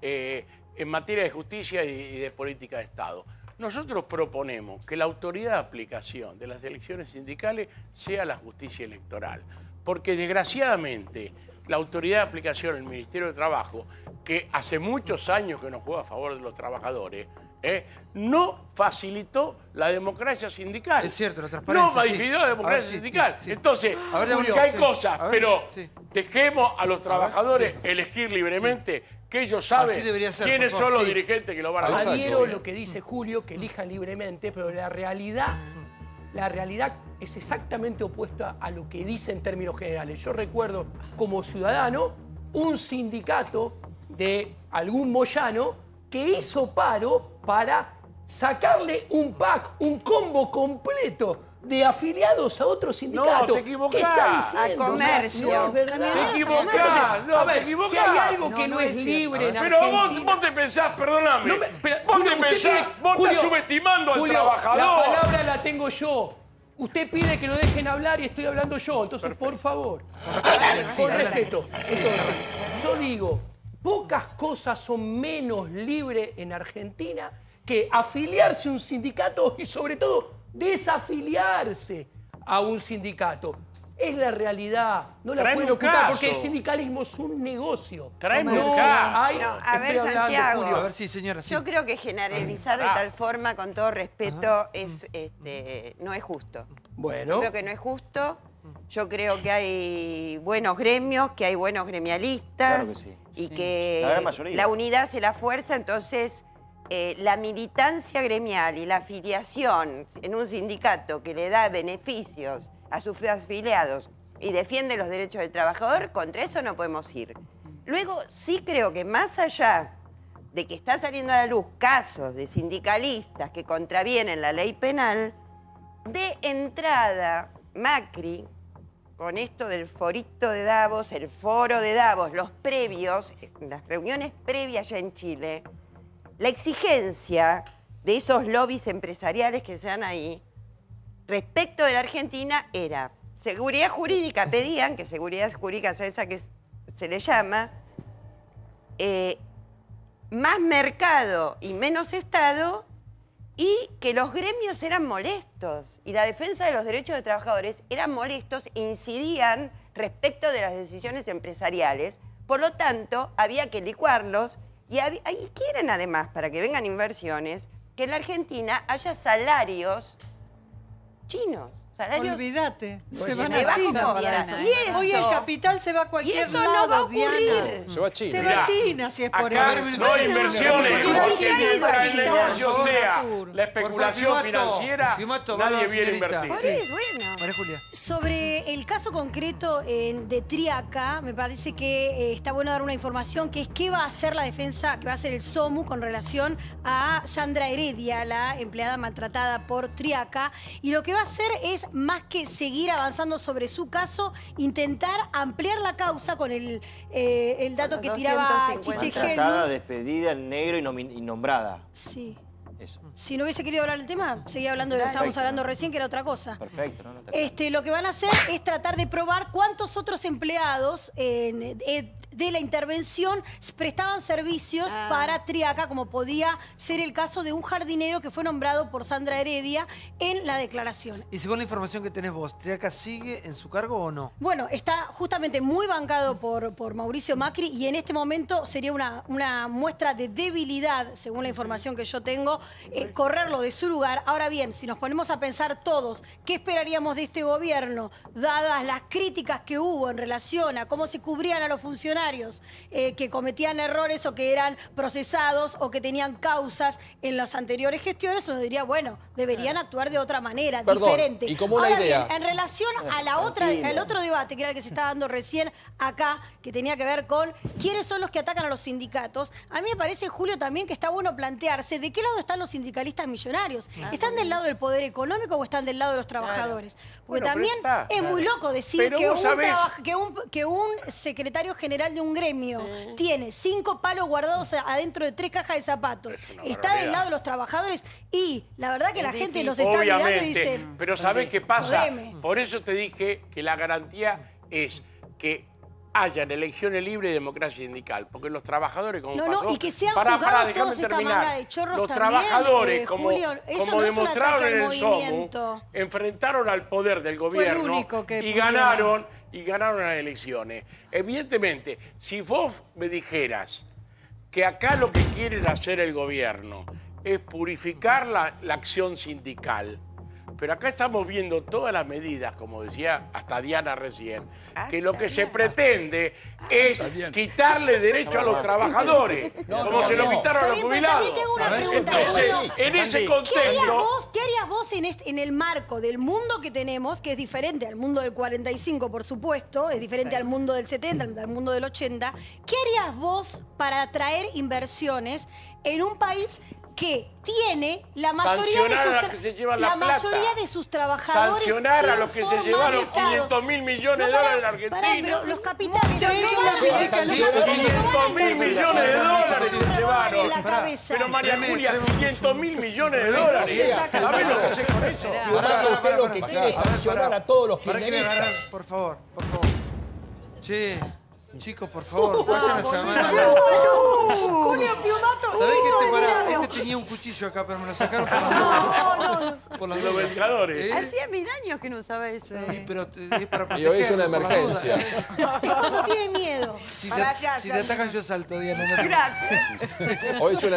en materia de justicia y de política de Estado. Nosotros proponemos que la autoridad de aplicación de las elecciones sindicales sea la justicia electoral, porque desgraciadamente la autoridad de aplicación, el Ministerio de Trabajo, que hace muchos años que nos juega a favor de los trabajadores, no facilitó la democracia sindical.
Es cierto, la transparencia.
No facilitó la democracia sindical. Entonces, que hay cosas, pero dejemos a los trabajadores elegir libremente, que ellos saben quiénes son los dirigentes que lo van a hacer.
Adhiero lo que dice Julio, que elijan libremente, pero la realidad es exactamente opuesta a lo que dice en términos generales. Yo recuerdo como ciudadano un sindicato de algún moyano que hizo paro para sacarle un pack, un combo completo de afiliados a otro sindicato.
No, te equivocás.
¿Qué está diciendo?
A comercio.
No, es verdad.
Te equivocás.
A ver, si hay algo que no es libre en
Pero
Argentina...
vos te pensás, perdóname, vos
Julio,
te pensás, vos estás subestimando al trabajador.
La palabra la tengo yo. Usted pide que lo dejen hablar y estoy hablando yo. Entonces, por favor, con respeto. Entonces, yo digo, pocas cosas son menos libres en Argentina que afiliarse a un sindicato y sobre todo desafiliarse a un sindicato. Es la realidad, no la pueden ocultar porque el sindicalismo es un negocio.
Traeme un caso.
A ver, Santiago,
A ver, sí, señora.
yo creo que generalizar de tal forma, con todo respeto, no es justo.
Bueno.
Yo creo que no es justo. Yo creo que hay buenos gremios, que hay buenos gremialistas.
Claro que sí.
Y que
La gran mayoría.
la unidad hace la fuerza, entonces la militancia gremial y la afiliación en un sindicato que le da beneficios a sus afiliados y defiende los derechos del trabajador, contra eso no podemos ir. Luego, sí creo que más allá de que está saliendo a la luz casos de sindicalistas que contravienen la ley penal, de entrada, Macri, con esto del forito de Davos, el foro de Davos, los previos, las reuniones previas ya en Chile, la exigencia de esos lobbies empresariales que se dan ahí, respecto de la Argentina, era seguridad jurídica, pedían, que seguridad jurídica es esa que se le llama, más mercado y menos Estado, y que los gremios eran molestos y la defensa de los derechos de trabajadores eran molestos e incidían respecto de las decisiones empresariales. Por lo tanto, había que licuarlos y quieren además, para que vengan inversiones, que en la Argentina haya salarios chinos.
Olvídate, se van
de
a China. Hoy el capital se va a cualquier lado,
no va a ocurrir.
Diana.
Se va a China.
Se va a China si es por
Acá
eso.
no hay inversiones, porque mientras el negocio
Por
sea
favor.
la especulación financiera, nadie viene a invertir.
María Julia.
Sobre el caso concreto de Triaca, me parece que está bueno dar una información que es qué va a hacer la defensa, qué va a hacer el SOMU con relación a Sandra Heredia, la empleada maltratada por Triaca. Y lo que va a hacer es, más que seguir avanzando sobre su caso, intentar ampliar la causa con el dato que tiraba Chiche Helmut.
Maltratada, despedida, en negro y nombrada.
Sí.
Eso.
Si no hubiese querido hablar del tema, seguía hablando de lo que estábamos hablando recién, que era otra cosa.
Perfecto, ¿no?
Lo que van a hacer es tratar de probar cuántos otros empleados de la intervención prestaban servicios para Triaca, como podía ser el caso de un jardinero que fue nombrado por Sandra Heredia en la declaración.
Y según la información que tenés vos, ¿Triaca sigue en su cargo o no?
Bueno, está justamente muy bancado por Mauricio Macri y en este momento sería una muestra de debilidad, según la información que yo tengo, correrlo de su lugar. Ahora bien, si nos ponemos a pensar todos qué esperaríamos de este gobierno, dadas las críticas que hubo en relación a cómo se cubrían a los funcionarios que cometían errores o que eran procesados o que tenían causas en las anteriores gestiones, uno diría, bueno, deberían actuar de otra manera, diferente.
Y como una
Ahora
idea.
bien, en relación a al otro debate, que era el que se está dando recién acá, que tenía que ver con quiénes son los que atacan a los sindicatos, a mí me parece, Julio, también que está bueno plantearse de qué lado están los sindicalistas millonarios. ¿Están del lado del poder económico o están del lado de los trabajadores? Porque también es muy loco decir que un secretario general de un gremio tiene 5 palos guardados adentro de 3 cajas de zapatos. Está del lado de los trabajadores y la verdad que la gente los está mirando y dice...
Pero ¿sabés qué pasa?
Jodeme.
Por eso te dije que la garantía es que hayan elecciones libres y democracia sindical, porque los trabajadores, como pasó...
y que sean juzgados todos esta manga de chorros
los
también,
trabajadores,
Julio, eso
como
no es un
demostraron
ataque
en
al
el SOMU,
movimiento.
enfrentaron al poder del gobierno
único que
y
pudieron.
ganaron las elecciones. Evidentemente, si vos me dijeras que acá lo que quieren hacer el gobierno es purificar la acción sindical, pero acá estamos viendo todas las medidas, como decía hasta Diana recién, que lo que se pretende es quitarle derecho a los trabajadores, como se lo quitaron a los jubilados. Entonces, en ese contexto...
¿Qué harías vos en el marco del mundo que tenemos, que es diferente al mundo del 45, por supuesto, es diferente al mundo del 70, al mundo del 80? ¿Qué harías vos para atraer inversiones en un país que tiene la mayoría de sus trabajadores
sancionar a los que se llevaron 500.000 millones de dólares de la Argentina?
Pero los capitales...
500.000 millones de dólares se llevaron. Pero María Julia, 500.000 millones de dólares. ¿Sabés lo que hace con eso?
Usted lo que quiere es sancionar a todos los kirchneristas.
Por favor. Che, chicos, por favor, vayan a llamar.
Julio Piumato.
¿Sabés que este tenía un cuchillo acá, pero me lo sacaron por
los ventiladores?
Hacía 1000 años que no usaba eso.
Sí, pero es para proteger.
Y hoy es una emergencia.
Cuando tiene miedo.
Si te atacan yo salto, Diana.
Gracias.
Hoy es una